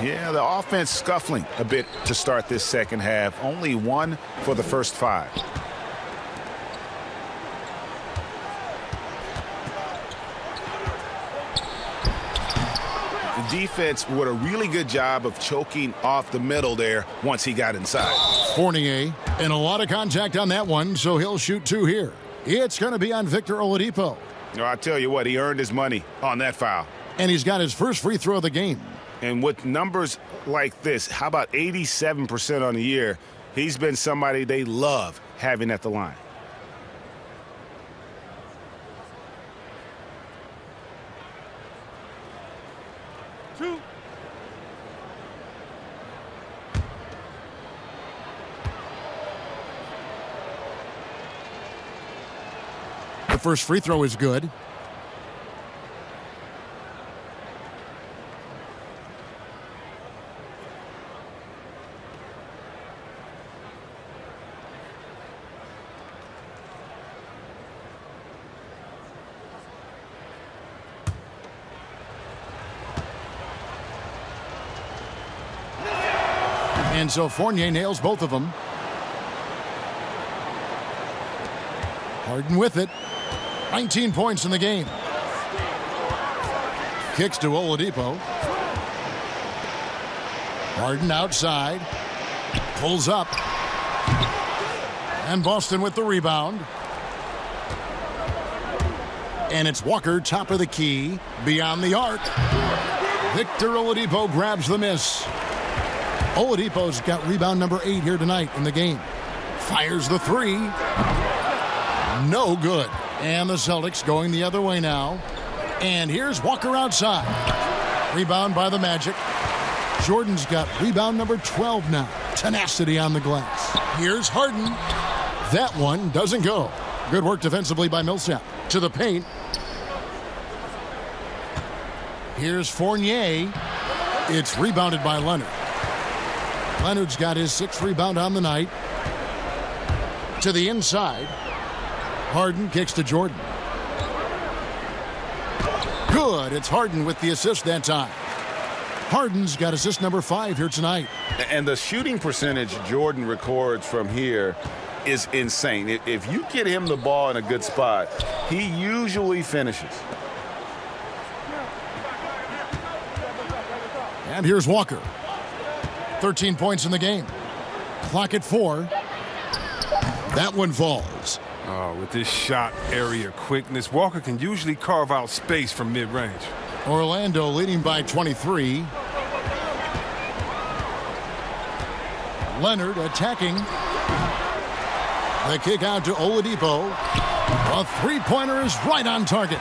Yeah, the offense scuffling a bit to start this second half. Only 1 for the first 5. The defense did a really good job of choking off the middle there once he got inside. Fournier, and a lot of contact on that one, so he'll shoot 2 here. It's going to be on Victor Oladipo. No, I tell you what, he earned his money on that foul. And he's got his first free throw of the game. And with numbers like this, how about 87% on the year? He's been somebody they love having at the line. The first free throw is good. And so Fournier nails both of them. Harden with it. 19 points in the game. Kicks to Oladipo. Harden outside. Pulls up. And Boston with the rebound. And it's Walker, top of the key, beyond the arc. Victor Oladipo grabs the miss. Oladipo's got rebound number 8 here tonight in the game. Fires the 3. No good. And the Celtics going the other way now. And here's Walker outside. Rebound by the Magic. Jordan's got rebound number 12 now. Tenacity on the glass. Here's Harden. That one doesn't go. Good work defensively by Millsap. To the paint. Here's Fournier. It's rebounded by Leonard. Leonard's got his 6th rebound on the night. To the inside. Harden kicks to Jordan. Good. It's Harden with the assist that time. Harden's got assist number 5 here tonight. And the shooting percentage Jordan records from here is insane. If you get him the ball in a good spot, he usually finishes. And here's Walker. 13 points in the game. Clock at 4. That one falls. With this shot area quickness, Walker can usually carve out space from mid-range. Orlando leading by 23. Leonard attacking. The kick out to Oladipo. A 3-pointer is right on target.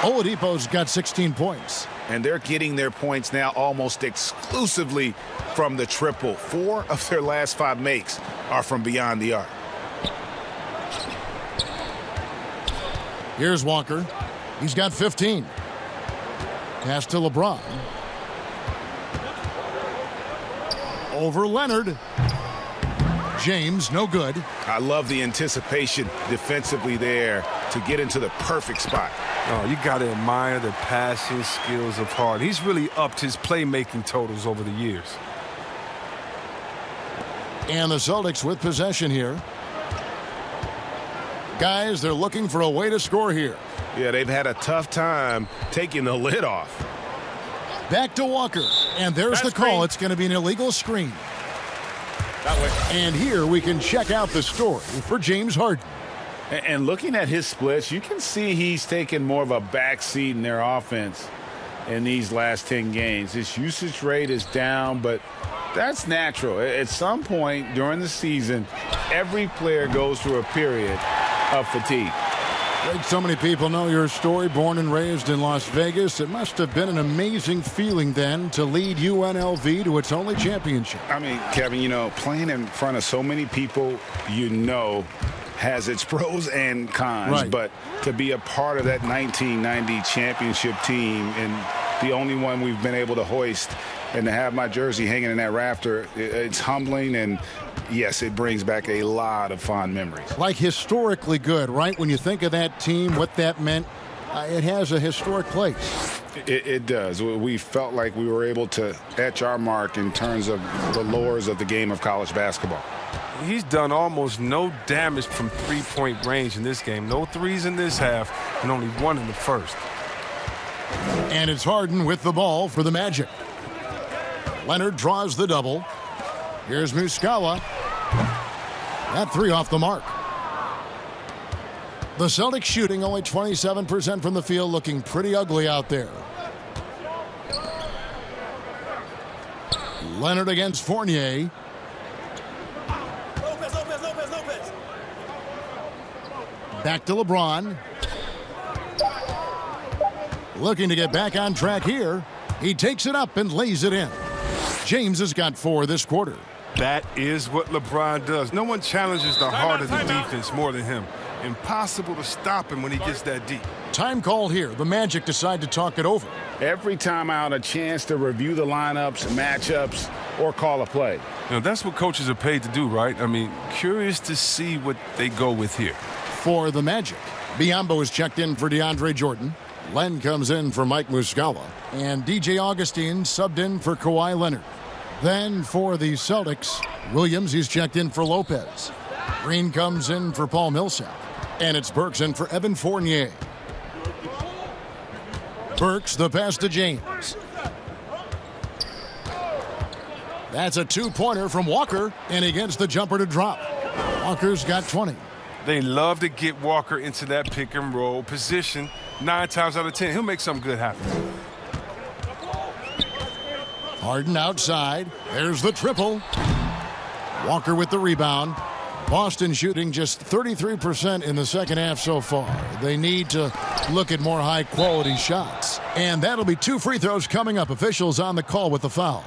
Oladipo's got 16 points. And they're getting their points now almost exclusively from the triple. 4 of their last 5 makes are from beyond the arc. Here's Walker. He's got 15. Pass to LeBron. Over Leonard. James, no good. I love the anticipation defensively there to get into the perfect spot. Oh, you got to admire the passing skills of Harden. He's really upped his playmaking totals over the years. And the Celtics with possession here. Guys, they're looking for a way to score here. Yeah, they've had a tough time taking the lid off. Back to Walker. And there's the call. It's going to be an illegal screen. That way. And here we can check out the story for James Harden. And looking at his splits, you can see he's taken more of a backseat in their offense in these last 10 games. His usage rate is down, but That's natural. At some point during the season, every player goes through a period of fatigue. Like so many people know your story, born and raised in Las Vegas. It must have been an amazing feeling then to lead UNLV to its only championship. I mean, Kevin, playing in front of so many people, has its pros and cons. Right. But to be a part of that 1990 championship team and the only one we've been able to hoist and to have my jersey hanging in that rafter, it's humbling, and yes, it brings back a lot of fond memories. Like historically good, right? When you think of that team, what that meant, it has a historic place. It does. We felt like we were able to etch our mark in terms of the lures of the game of college basketball. He's done almost no damage from three-point range in this game. No threes in this half, and only one in the first. And it's Harden with the ball for the Magic. Leonard draws the double. Here's Muscala. That three off the mark. The Celtics shooting only 27% from the field, looking pretty ugly out there. Leonard against Fournier. Lopez. Back to LeBron. Looking to get back on track here. He takes it up and lays it in. James has got 4 this quarter. That is what LeBron does. No one challenges the heart of the defense more than him. Impossible to stop him when he gets that deep. Time called here. The Magic decide to talk it over. Every time out, a chance to review the lineups, matchups, or call a play. That's what coaches are paid to do, right? I mean, curious to see what they go with here. For the Magic, Biyombo is checked in for DeAndre Jordan. Len comes in for Mike Muscala. And DJ Augustine subbed in for Kawhi Leonard. Then for the Celtics, Williams, he's checked in for Lopez. Green comes in for Paul Millsap. And it's Burks in for Evan Fournier. Burks, the pass to James. That's a two-pointer from Walker, and he gets the jumper to drop. Walker's got 20. They love to get Walker into that pick and roll position. 9 times out of 10, he'll make something good happen. Harden outside. There's the triple. Walker with the rebound. Boston shooting just 33% in the second half so far. They need to look at more high-quality shots. And that'll be 2 free throws coming up. Officials on the call with the foul.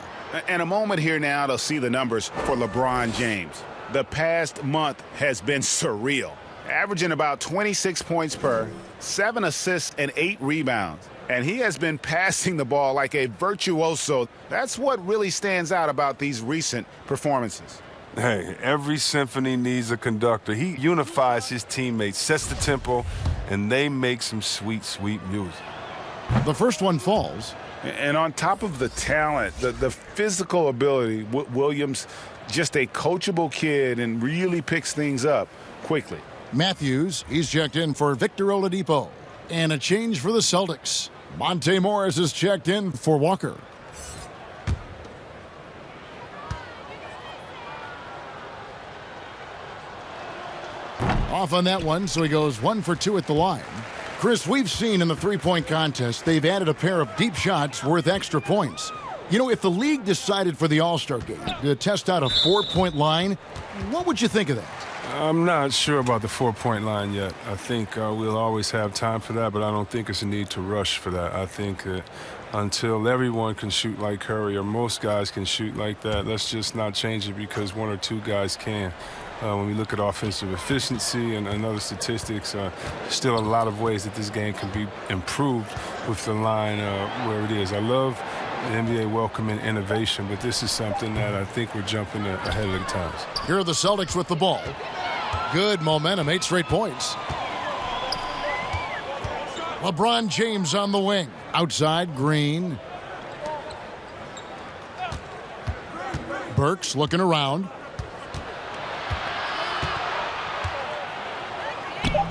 And a moment here now to see the numbers for LeBron James. The past month has been surreal. Averaging about 26 points per, 7 assists, and 8 rebounds. And he has been passing the ball like a virtuoso. That's what really stands out about these recent performances. Hey, every symphony needs a conductor. He unifies his teammates, sets the tempo, and they make some sweet, sweet music. The first one falls. And on top of the talent, the physical ability, Williams, just a coachable kid and really picks things up quickly. Matthews, he's checked in for Victor Oladipo. And a change for the Celtics. Monte Morris is checked in for Walker. Off on that one, so he goes 1 for 2 at the line. Chris, we've seen in the three-point contest, they've added a pair of deep shots worth extra points. If the league decided for the All-Star game to test out a 4-point line, what would you think of that? I'm not sure about the 4-point line yet. I think we'll always have time for that, but I don't think it's a need to rush for that. I think that until everyone can shoot like Curry or most guys can shoot like that, let's just not change it because 1 or 2 guys can. When we look at offensive efficiency and other statistics, still a lot of ways that this game can be improved with the line where it is. I love the NBA welcoming innovation, but this is something that I think we're jumping ahead of the times. Here are the Celtics with the ball. Good momentum, 8 straight points. LeBron James on the wing. Outside, Green. Burks looking around.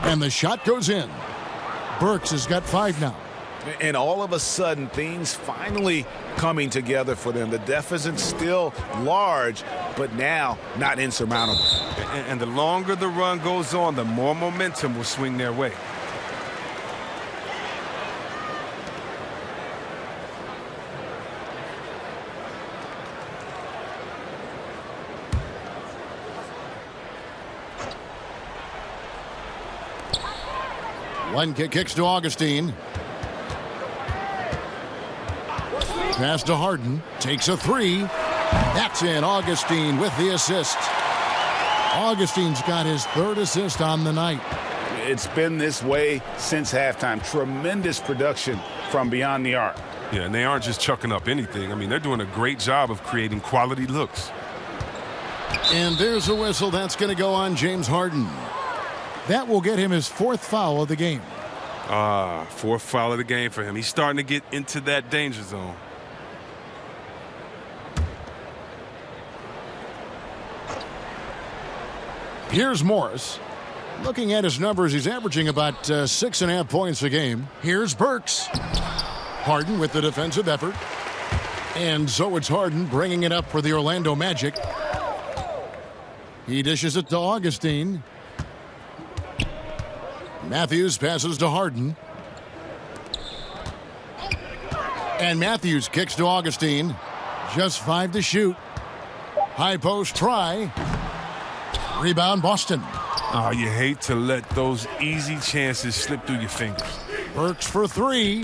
And the shot goes in. Burks has got 5 now. And all of a sudden, things finally coming together for them. The deficit's still large, but now not insurmountable. And the longer the run goes on, the more momentum will swing their way. Lenka kicks to Augustine. Pass to Harden. Takes a three. That's in. Augustine with the assist. Augustine's got his third assist on the night. It's been this way since halftime. Tremendous production from beyond the arc. Yeah, and they aren't just chucking up anything. I mean, they're doing a great job of creating quality looks. And there's a whistle. That's going to go on James Harden. That will get him his fourth foul of the game. Fourth foul of the game for him. He's starting to get into that danger zone. Here's Morris. Looking at his numbers, he's averaging about 6.5 points a game. Here's Burks. Harden with the defensive effort. And so it's Harden bringing it up for the Orlando Magic. He dishes it to Augustine. Matthews passes to Harden. And Matthews kicks to Augustine. Just 5 to shoot. High post try. Rebound Boston. Oh, you hate to let those easy chances slip through your fingers. Burks for 3.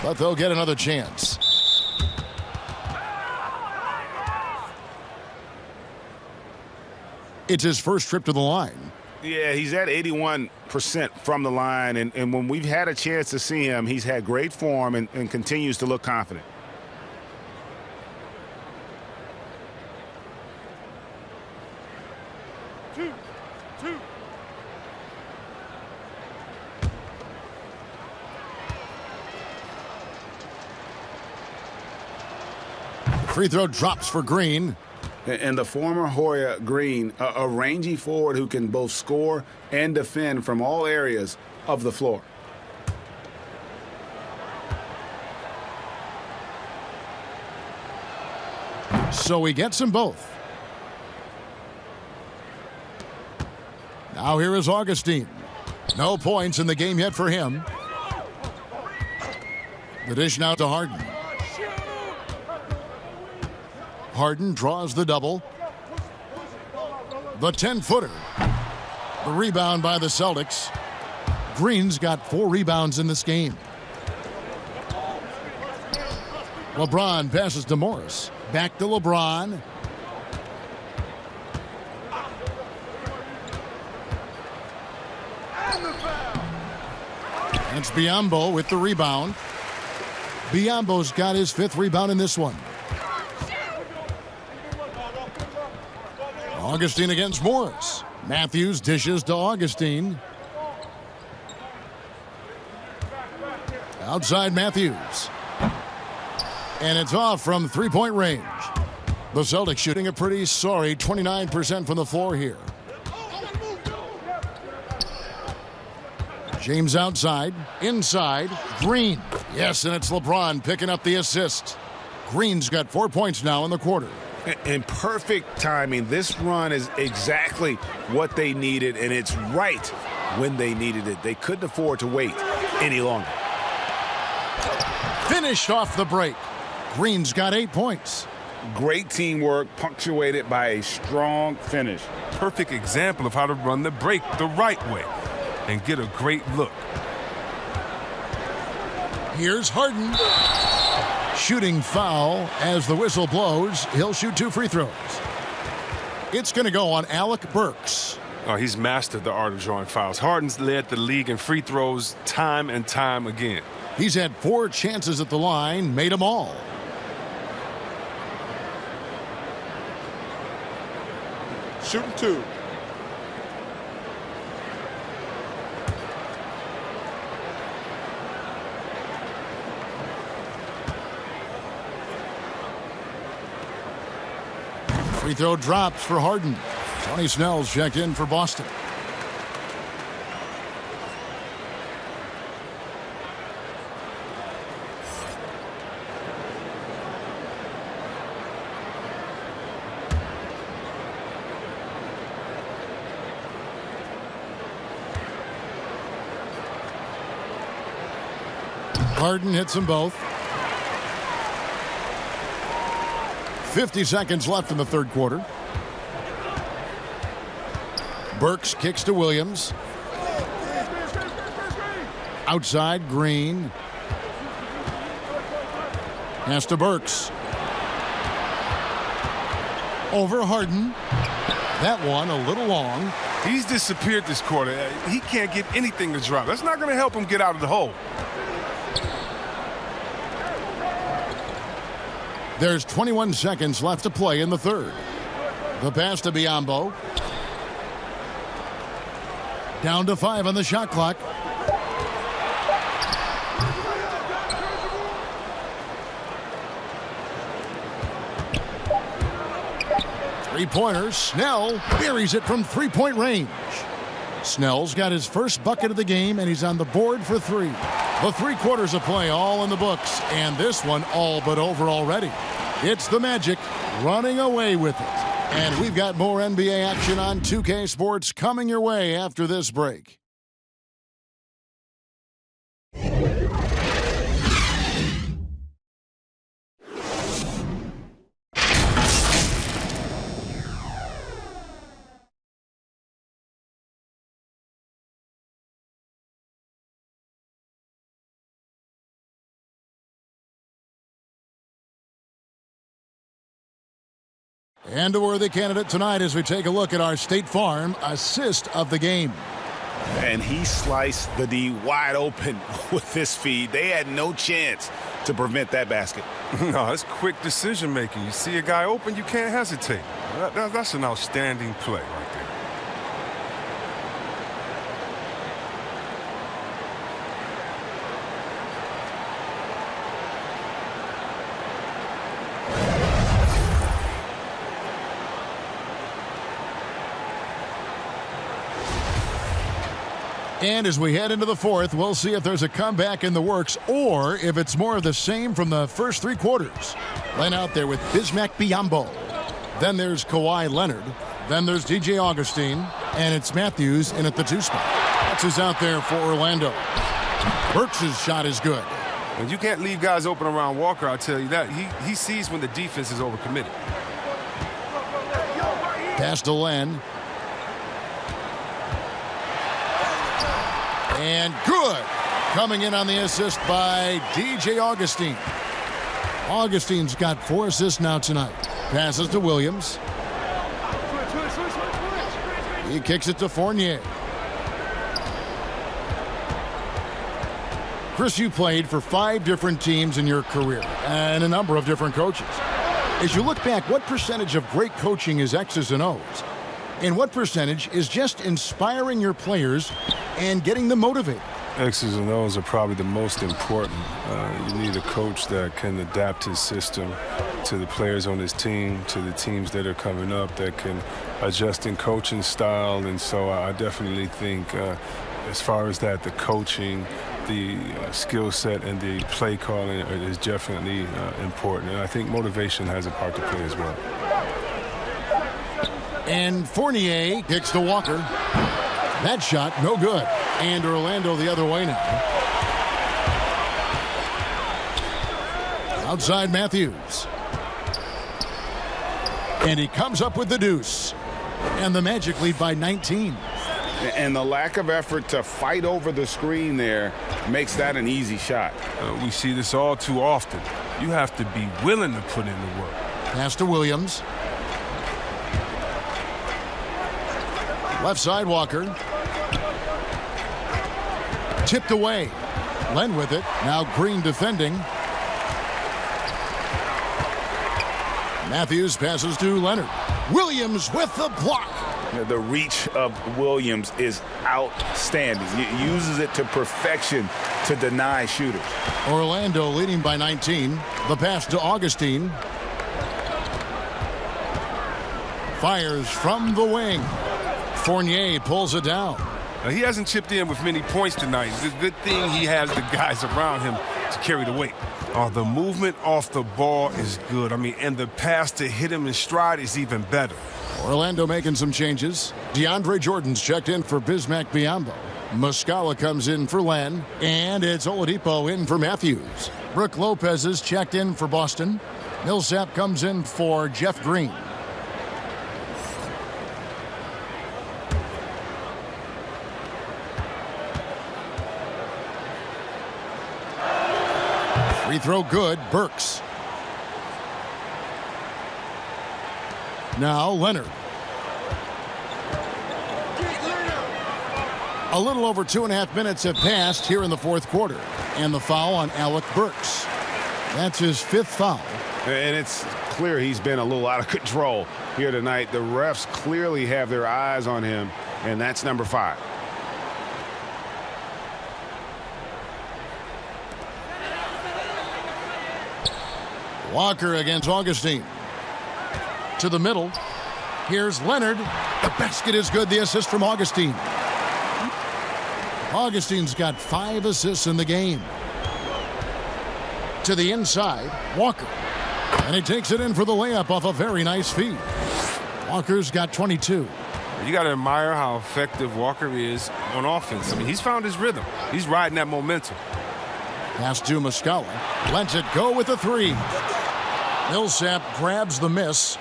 But they'll get another chance. It's his first trip to the line. Yeah, he's at 81% from the line, and when we've had a chance to see him, he's had great form and continues to look confident. Free throw drops for Green. And the former Hoya Green, a rangy forward who can both score and defend from all areas of the floor. So he gets them both. Now here is Augustine. No points in the game yet for him. The dish now to Harden. Harden draws the double. The 10-footer. The rebound by the Celtics. Green's got 4 rebounds in this game. LeBron passes to Morris. Back to LeBron. It's Biyombo with the rebound. Biyombo's got his 5th rebound in this one. Augustine against Morris. Matthews dishes to Augustine. Outside Matthews. And it's off from 3-point range. The Celtics shooting a pretty sorry 29% from the floor here. James outside. Inside. Green. Yes, and it's LeBron picking up the assist. Green's got 4 points now in the quarter. And perfect timing. This run is exactly what they needed, and it's right when they needed it. They couldn't afford to wait any longer. Finished off the break. Green's got 8 points. Great teamwork, punctuated by a strong finish. Perfect example of how to run the break the right way and get a great look. Here's Harden. Shooting foul as the whistle blows. He'll shoot 2 free throws. It's going to go on Alec Burks. Oh, he's mastered the art of drawing fouls. Harden's led the league in free throws time and time again. He's had 4 chances at the line, made them all. Shooting 2. Free throw drops for Harden. Tony Snell's checked in for Boston. Harden hits them both. 50 seconds left in the third quarter. Outside, Green. Pass to Burks. Over Harden. That one a little long. He's disappeared this quarter. He can't get anything to drop. That's not going to help him get out of the hole. There's 21 seconds left to play in the third. The pass to Biyombo. Down to 5 on the shot clock. Three-pointer. Snell buries it from three-point range. Snell's got his first bucket of the game, and he's on the board for 3. The 3 quarters of play all in the books, and this one all but over already. It's the Magic running away with it. And we've got more NBA action on 2K Sports coming your way after this break. And a worthy candidate tonight as we take a look at our State Farm assist of the game. And he sliced the D wide open with this feed. They had no chance to prevent that basket. No, it's quick decision making. You see a guy open, you can't hesitate. That's an outstanding play right there. And as we head into the fourth, we'll see if there's a comeback in the works or if it's more of the same from the first 3 quarters. Len out there with Bismack Biyombo. Then there's Kawhi Leonard. Then there's DJ Augustine. And it's Matthews in at the 2 spot. That's who's out there for Orlando. Burks' shot is good. And you can't leave guys open around Walker, I'll tell you that. He sees when the defense is overcommitted. Pass to Len. And good. Coming in on the assist by DJ Augustine. Augustine's got 4 assists now tonight. Passes to Williams. He kicks it to Fournier. Chris, you played for 5 different teams in your career and a number of different coaches. As you look back, what percentage of great coaching is X's and O's? And what percentage is just inspiring your players and getting them motivated? X's and O's are probably the most important. You need a coach that can adapt his system to the players on his team, to the teams that are coming up, that can adjust in coaching style. And so I definitely think as far as that, the coaching, the skill set, and the play calling is definitely important. And I think motivation has a part to play as well. And Fournier kicks to Walker. That shot, no good. And Orlando the other way now. Outside Matthews. And he comes up with the deuce. And the Magic lead by 19. And the lack of effort to fight over the screen there makes that an easy shot. We see this all too often. You have to be willing to put in the work. Pass to Williams. Left side, Walker. Tipped away. Len with it. Now Green defending. Matthews passes to Leonard. Williams with the block. The reach of Williams is outstanding. He uses it to perfection to deny shooters. Orlando leading by 19. The pass to Augustine. Fires from the wing. Fournier pulls it down. He hasn't chipped in with many points tonight. It's a good thing he has the guys around him to carry the weight. The movement off the ball is good. And the pass to hit him in stride is even better. Orlando making some changes. DeAndre Jordan's checked in for Bismack Biyombo. Muscala comes in for Len. And it's Oladipo in for Matthews. Brook Lopez is checked in for Boston. Millsap comes in for Jeff Green. Free throw good, Burks. Now Leonard. A little over 2.5 minutes have passed here in the fourth quarter. And the foul on Alec Burks. That's his 5th foul. And it's clear he's been a little out of control here tonight. The refs clearly have their eyes on him, and that's number 5. Walker against Augustine. To the middle. Here's Leonard. The basket is good. The assist from Augustine. Augustine's got 5 assists in the game. To the inside, Walker. And he takes it in for the layup off a very nice feed. Walker's got 22. You got to admire how effective Walker is on offense. I mean, he's found his rhythm. He's riding that momentum. Pass to Muscala. Lets it go with a 3. Millsap grabs the miss.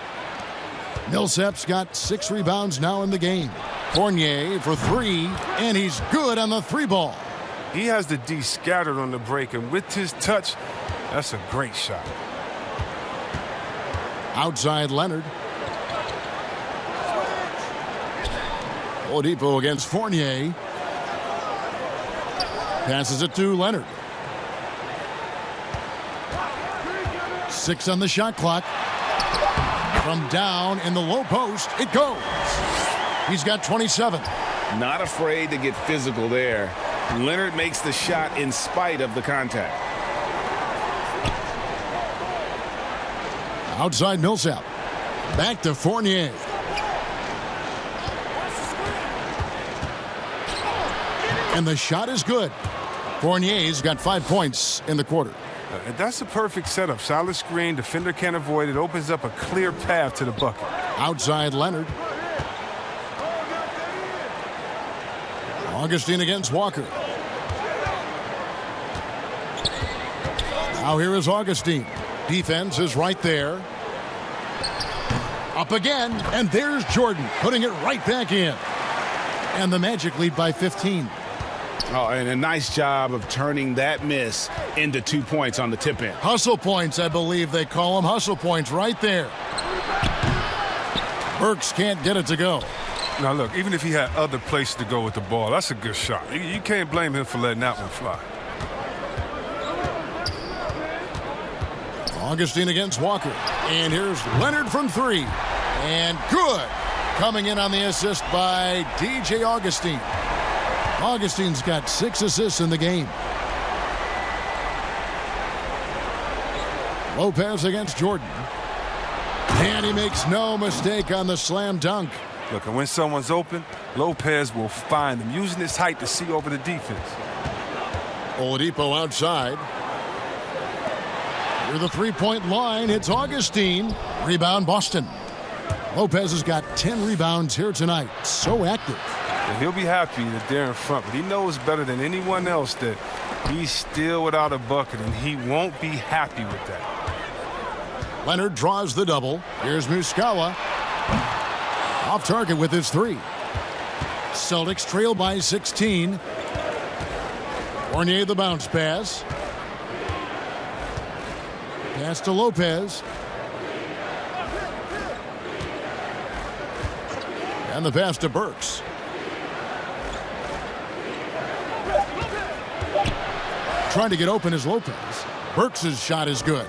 Millsap's got 6 rebounds now in the game. Fournier for 3, and he's good on the 3 ball. He has the D scattered on the break, and with his touch, that's a great shot. Outside Leonard. Oladipo against Fournier. Passes it to Leonard. 6 on the shot clock. From down in the low post, it goes. He's got 27. Not afraid to get physical there. Leonard makes the shot in spite of the contact. Outside Millsap. Back to Fournier. And the shot is good. Fournier's got 5 points in the quarter. That's a perfect setup. Solid screen. Defender can't avoid it. Opens up a clear path to the bucket. Outside Leonard. Augustine against Walker. Now here is Augustine. Defense is right there. Up again, and there's Jordan putting it right back in. And the Magic lead by 15. Oh, and a nice job of turning that miss into 2 points on the tip in. Hustle points, I believe they call them. Hustle points right there. Burks can't get it to go. Now, look, even if he had other places to go with the ball, that's a good shot. You can't blame him for letting that one fly. Augustine against Walker. And here's Leonard from 3. And good. Coming in on the assist by DJ Augustine. Augustine's got 6 assists in the game. Lopez against Jordan. And he makes no mistake on the slam dunk. Look, and when someone's open, Lopez will find them, using his height to see over the defense. Oladipo outside. Near the 3-point line, it's Augustine. Rebound, Boston. Lopez has got 10 rebounds here tonight. So active. And he'll be happy that they're in front, but he knows better than anyone else that he's still without a bucket, and he won't be happy with that. Leonard draws the double. Here's Muscala. Off target with his 3. Celtics trail by 16. Fournier the bounce pass. Pass to Lopez. And the pass to Burks. Trying to get open is Lopez. Burks' shot is good.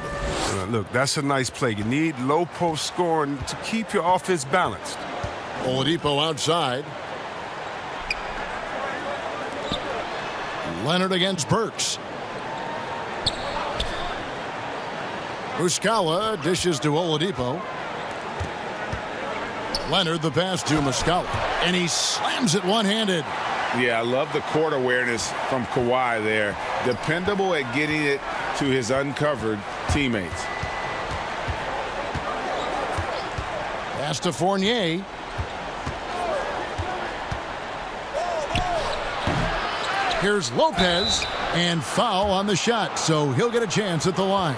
Look, that's a nice play. You need low post scoring to keep your offense balanced. Oladipo outside. Leonard against Burks. Muscala dishes to Oladipo. Leonard the pass to Muscala. And he slams it one-handed. Yeah, I love the court awareness from Kawhi there. Dependable at getting it to his uncovered teammates. Pass to Fournier. Here's Lopez, and foul on the shot, so he'll get a chance at the line.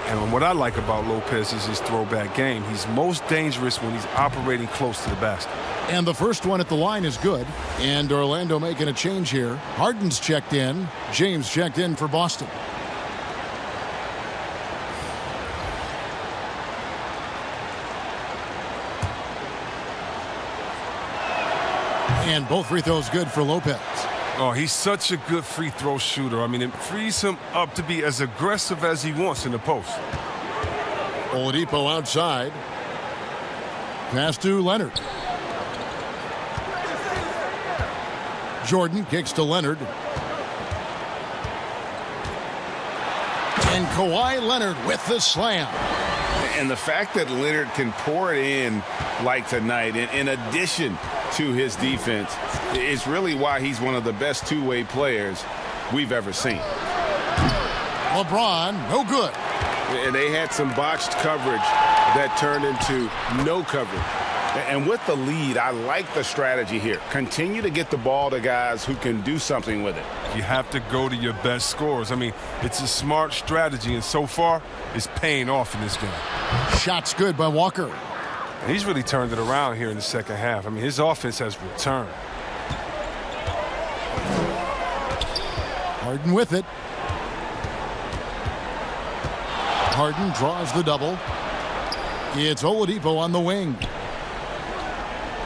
And what I like about Lopez is his throwback game. He's most dangerous when he's operating close to the basket. And the first one at the line is good. And Orlando making a change here. Harden's checked in. James checked in for Boston. And both free throws good for Lopez. Oh, he's such a good free throw shooter. I mean, it frees him up to be as aggressive as he wants in the post. Oladipo outside. Pass to Leonard. Jordan kicks to Leonard. And Kawhi Leonard with the slam. And the fact that Leonard can pour it in like tonight, in addition to his defense, is really why he's one of the best two-way players we've ever seen. LeBron, no good. And they had some botched coverage that turned into no coverage. And with the lead, I like the strategy here. Continue to get the ball to guys who can do something with it. You have to go to your best scorers. I mean, it's a smart strategy, and so far, it's paying off in this game. Shots good by Walker. He's really turned it around here in the second half. I mean, his offense has returned. Harden with it. Harden draws the double. It's Oladipo on the wing.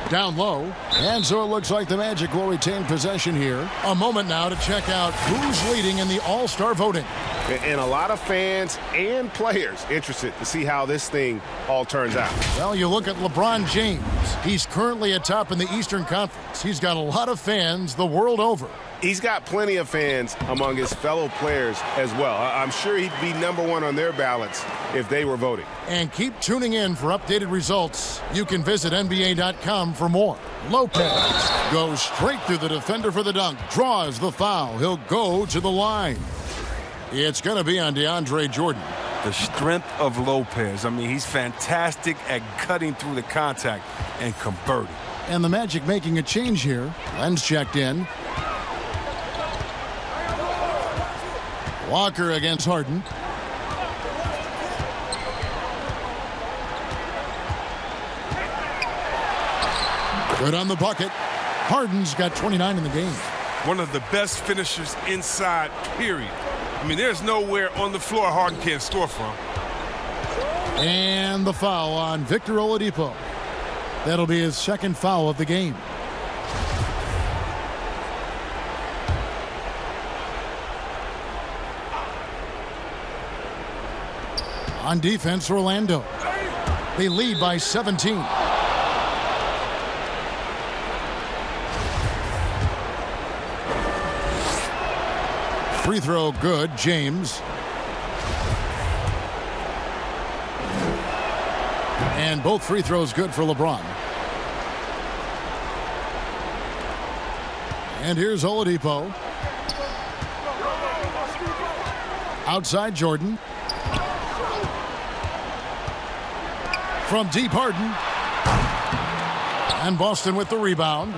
Down low. And so it looks like the Magic will retain possession here. A moment now to check out who's leading in the All-Star voting. And a lot of fans and players interested to see how this thing all turns out. Well, you look at LeBron James. He's currently atop in the Eastern Conference. He's got a lot of fans the world over. He's got plenty of fans among his fellow players as well. I'm sure he'd be #1 on their ballots if they were voting. And keep tuning in for updated results. You can visit NBA.com for more. Lopez goes straight through the defender for the dunk. Draws the foul. He'll go to the line. It's going to be on DeAndre Jordan. The strength of Lopez. I mean, he's fantastic at cutting through the contact and converting. And the Magic making a change here. Len's checked in. Walker against Harden. Good on the bucket. Harden's got 29 in the game. One of the best finishers inside, period. I mean, there's nowhere on the floor Harden can't score from. And the foul on Victor Oladipo. That'll be his second foul of the game. On defense, Orlando. They lead by 17. Free throw good, James. And both free throws good for LeBron. And here's Oladipo. Outside Jordan. From deep, Harden. And Boston with the rebound.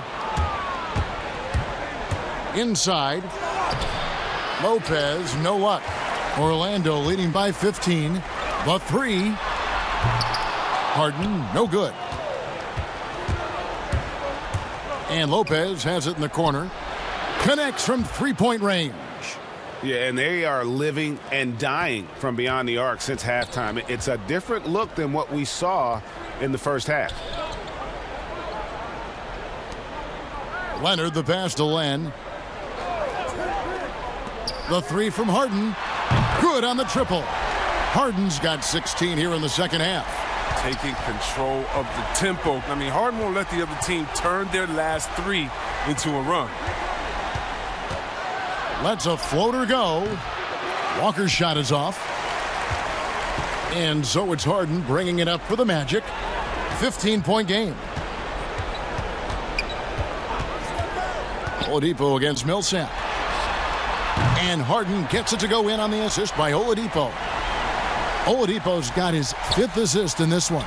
Inside. Lopez, no luck. Orlando leading by 15. The three. Harden, no good. And Lopez has it in the corner. Connects from three-point range. Yeah, and they are living and dying from beyond the arc since halftime. It's a different look than what we saw in the first half. Leonard, the pass to Len. The three from Harden. Good on the triple. Harden's got 16 here in the second half. Taking control of the tempo. I mean, Harden won't let the other team turn their last three into a run. Lets a floater go. Walker's shot is off. And so it's Harden bringing it up for the Magic. 15-point game. Oladipo against Millsap. And Harden gets it to go in on the assist by Oladipo. Oladipo's got his 5th assist in this one.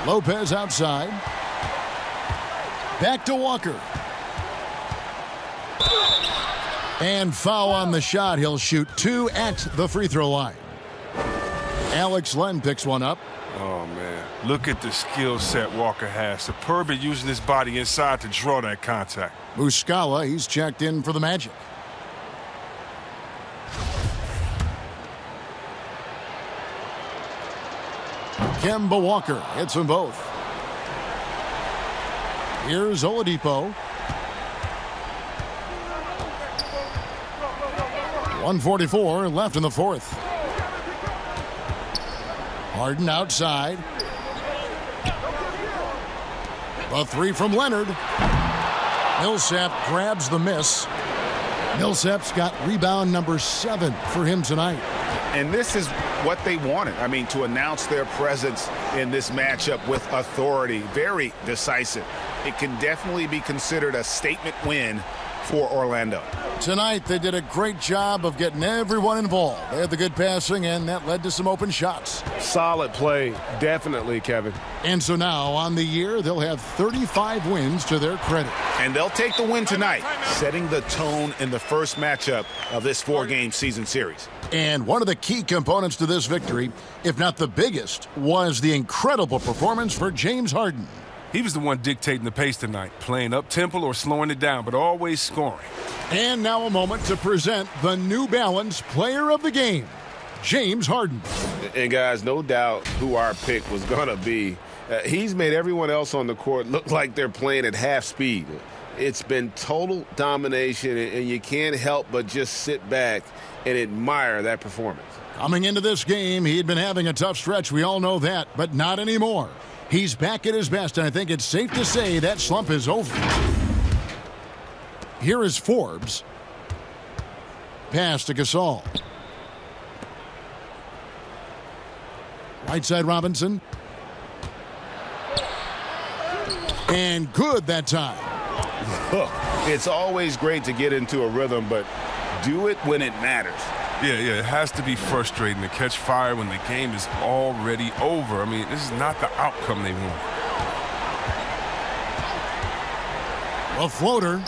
Lopez outside. Back to Walker. And foul on the shot. He'll shoot 2 at the free throw line. Alex Len picks one up. Oh, man. Look at the skill set Walker has. Superb at using his body inside to draw that contact. Muscala, he's checked in for the Magic. Kemba Walker hits them both. Here's Oladipo. 1:44 left in the fourth. Harden outside. The three from Leonard. Millsap grabs the miss. Millsap's got rebound number 7 for him tonight. And this is what they wanted. I mean, to announce their presence in this matchup with authority. Very decisive. It can definitely be considered a statement win for Orlando. Tonight, they did a great job of getting everyone involved. They had the good passing, and that led to some open shots. Solid play, definitely, Kevin. And so now, on the year, they'll have 35 wins to their credit. And they'll take the win tonight, setting the tone in the first matchup of this 4-game season series. And one of the key components to this victory, if not the biggest, was the incredible performance for James Harden. He was the one dictating the pace tonight, playing up-tempo or slowing it down, but always scoring. And now a moment to present the New Balance Player of the Game, James Harden. And guys, no doubt who our pick was going to be. He's made everyone else on the court look like they're playing at half speed. It's been total domination, and you can't help but just sit back and admire that performance. Coming into this game, he'd been having a tough stretch. We all know that, but not anymore. He's back at his best, and I think it's safe to say that slump is over. Here is Forbes. Pass to Gasol. Right side Robinson. And good that time. It's always great to get into a rhythm, but do it when it matters. Yeah, it has to be frustrating to catch fire when the game is already over. I mean, this is not the outcome they want. A floater.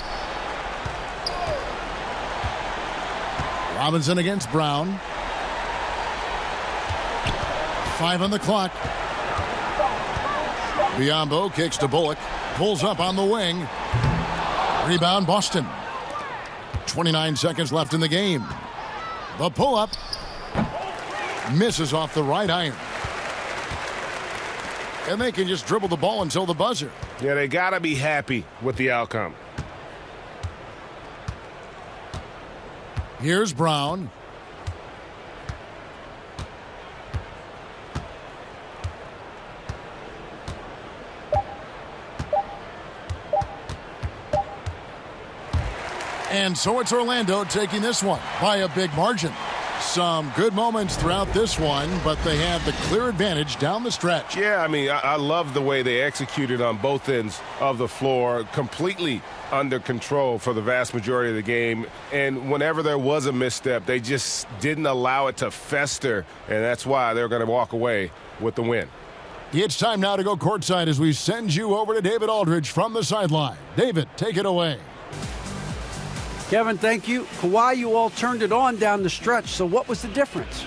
Robinson against Brown. 5 on the clock. Biyombo kicks to Bullock. Pulls up on the wing. Rebound Boston. 29 seconds left in the game. The pull-up misses off the right iron. And they can just dribble the ball until the buzzer. Yeah, they got to be happy with the outcome. Here's Brown. And so it's Orlando taking this one by a big margin. Some good moments throughout this one, but they have the clear advantage down the stretch. Yeah, I mean, I love the way they executed on both ends of the floor, completely under control for the vast majority of the game. And whenever there was a misstep, they just didn't allow it to fester, and that's why they're going to walk away with the win. It's time now to go courtside as we send you over to David Aldridge from the sideline. David, take it away. Kevin, thank you. Kawhi, you all turned it on down the stretch, so what was the difference?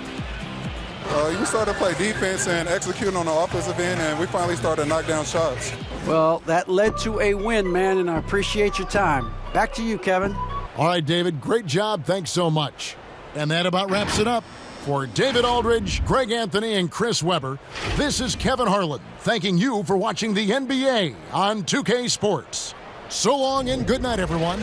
You started to play defense and execute on the offensive end, and we finally started to knock down shots. Well, that led to a win, man, and I appreciate your time. Back to you, Kevin. All right, David, great job. Thanks so much. And that about wraps it up. For David Aldridge, Greg Anthony, and Chris Webber, this is Kevin Harlan thanking you for watching the NBA on 2K Sports. So long and good night, everyone.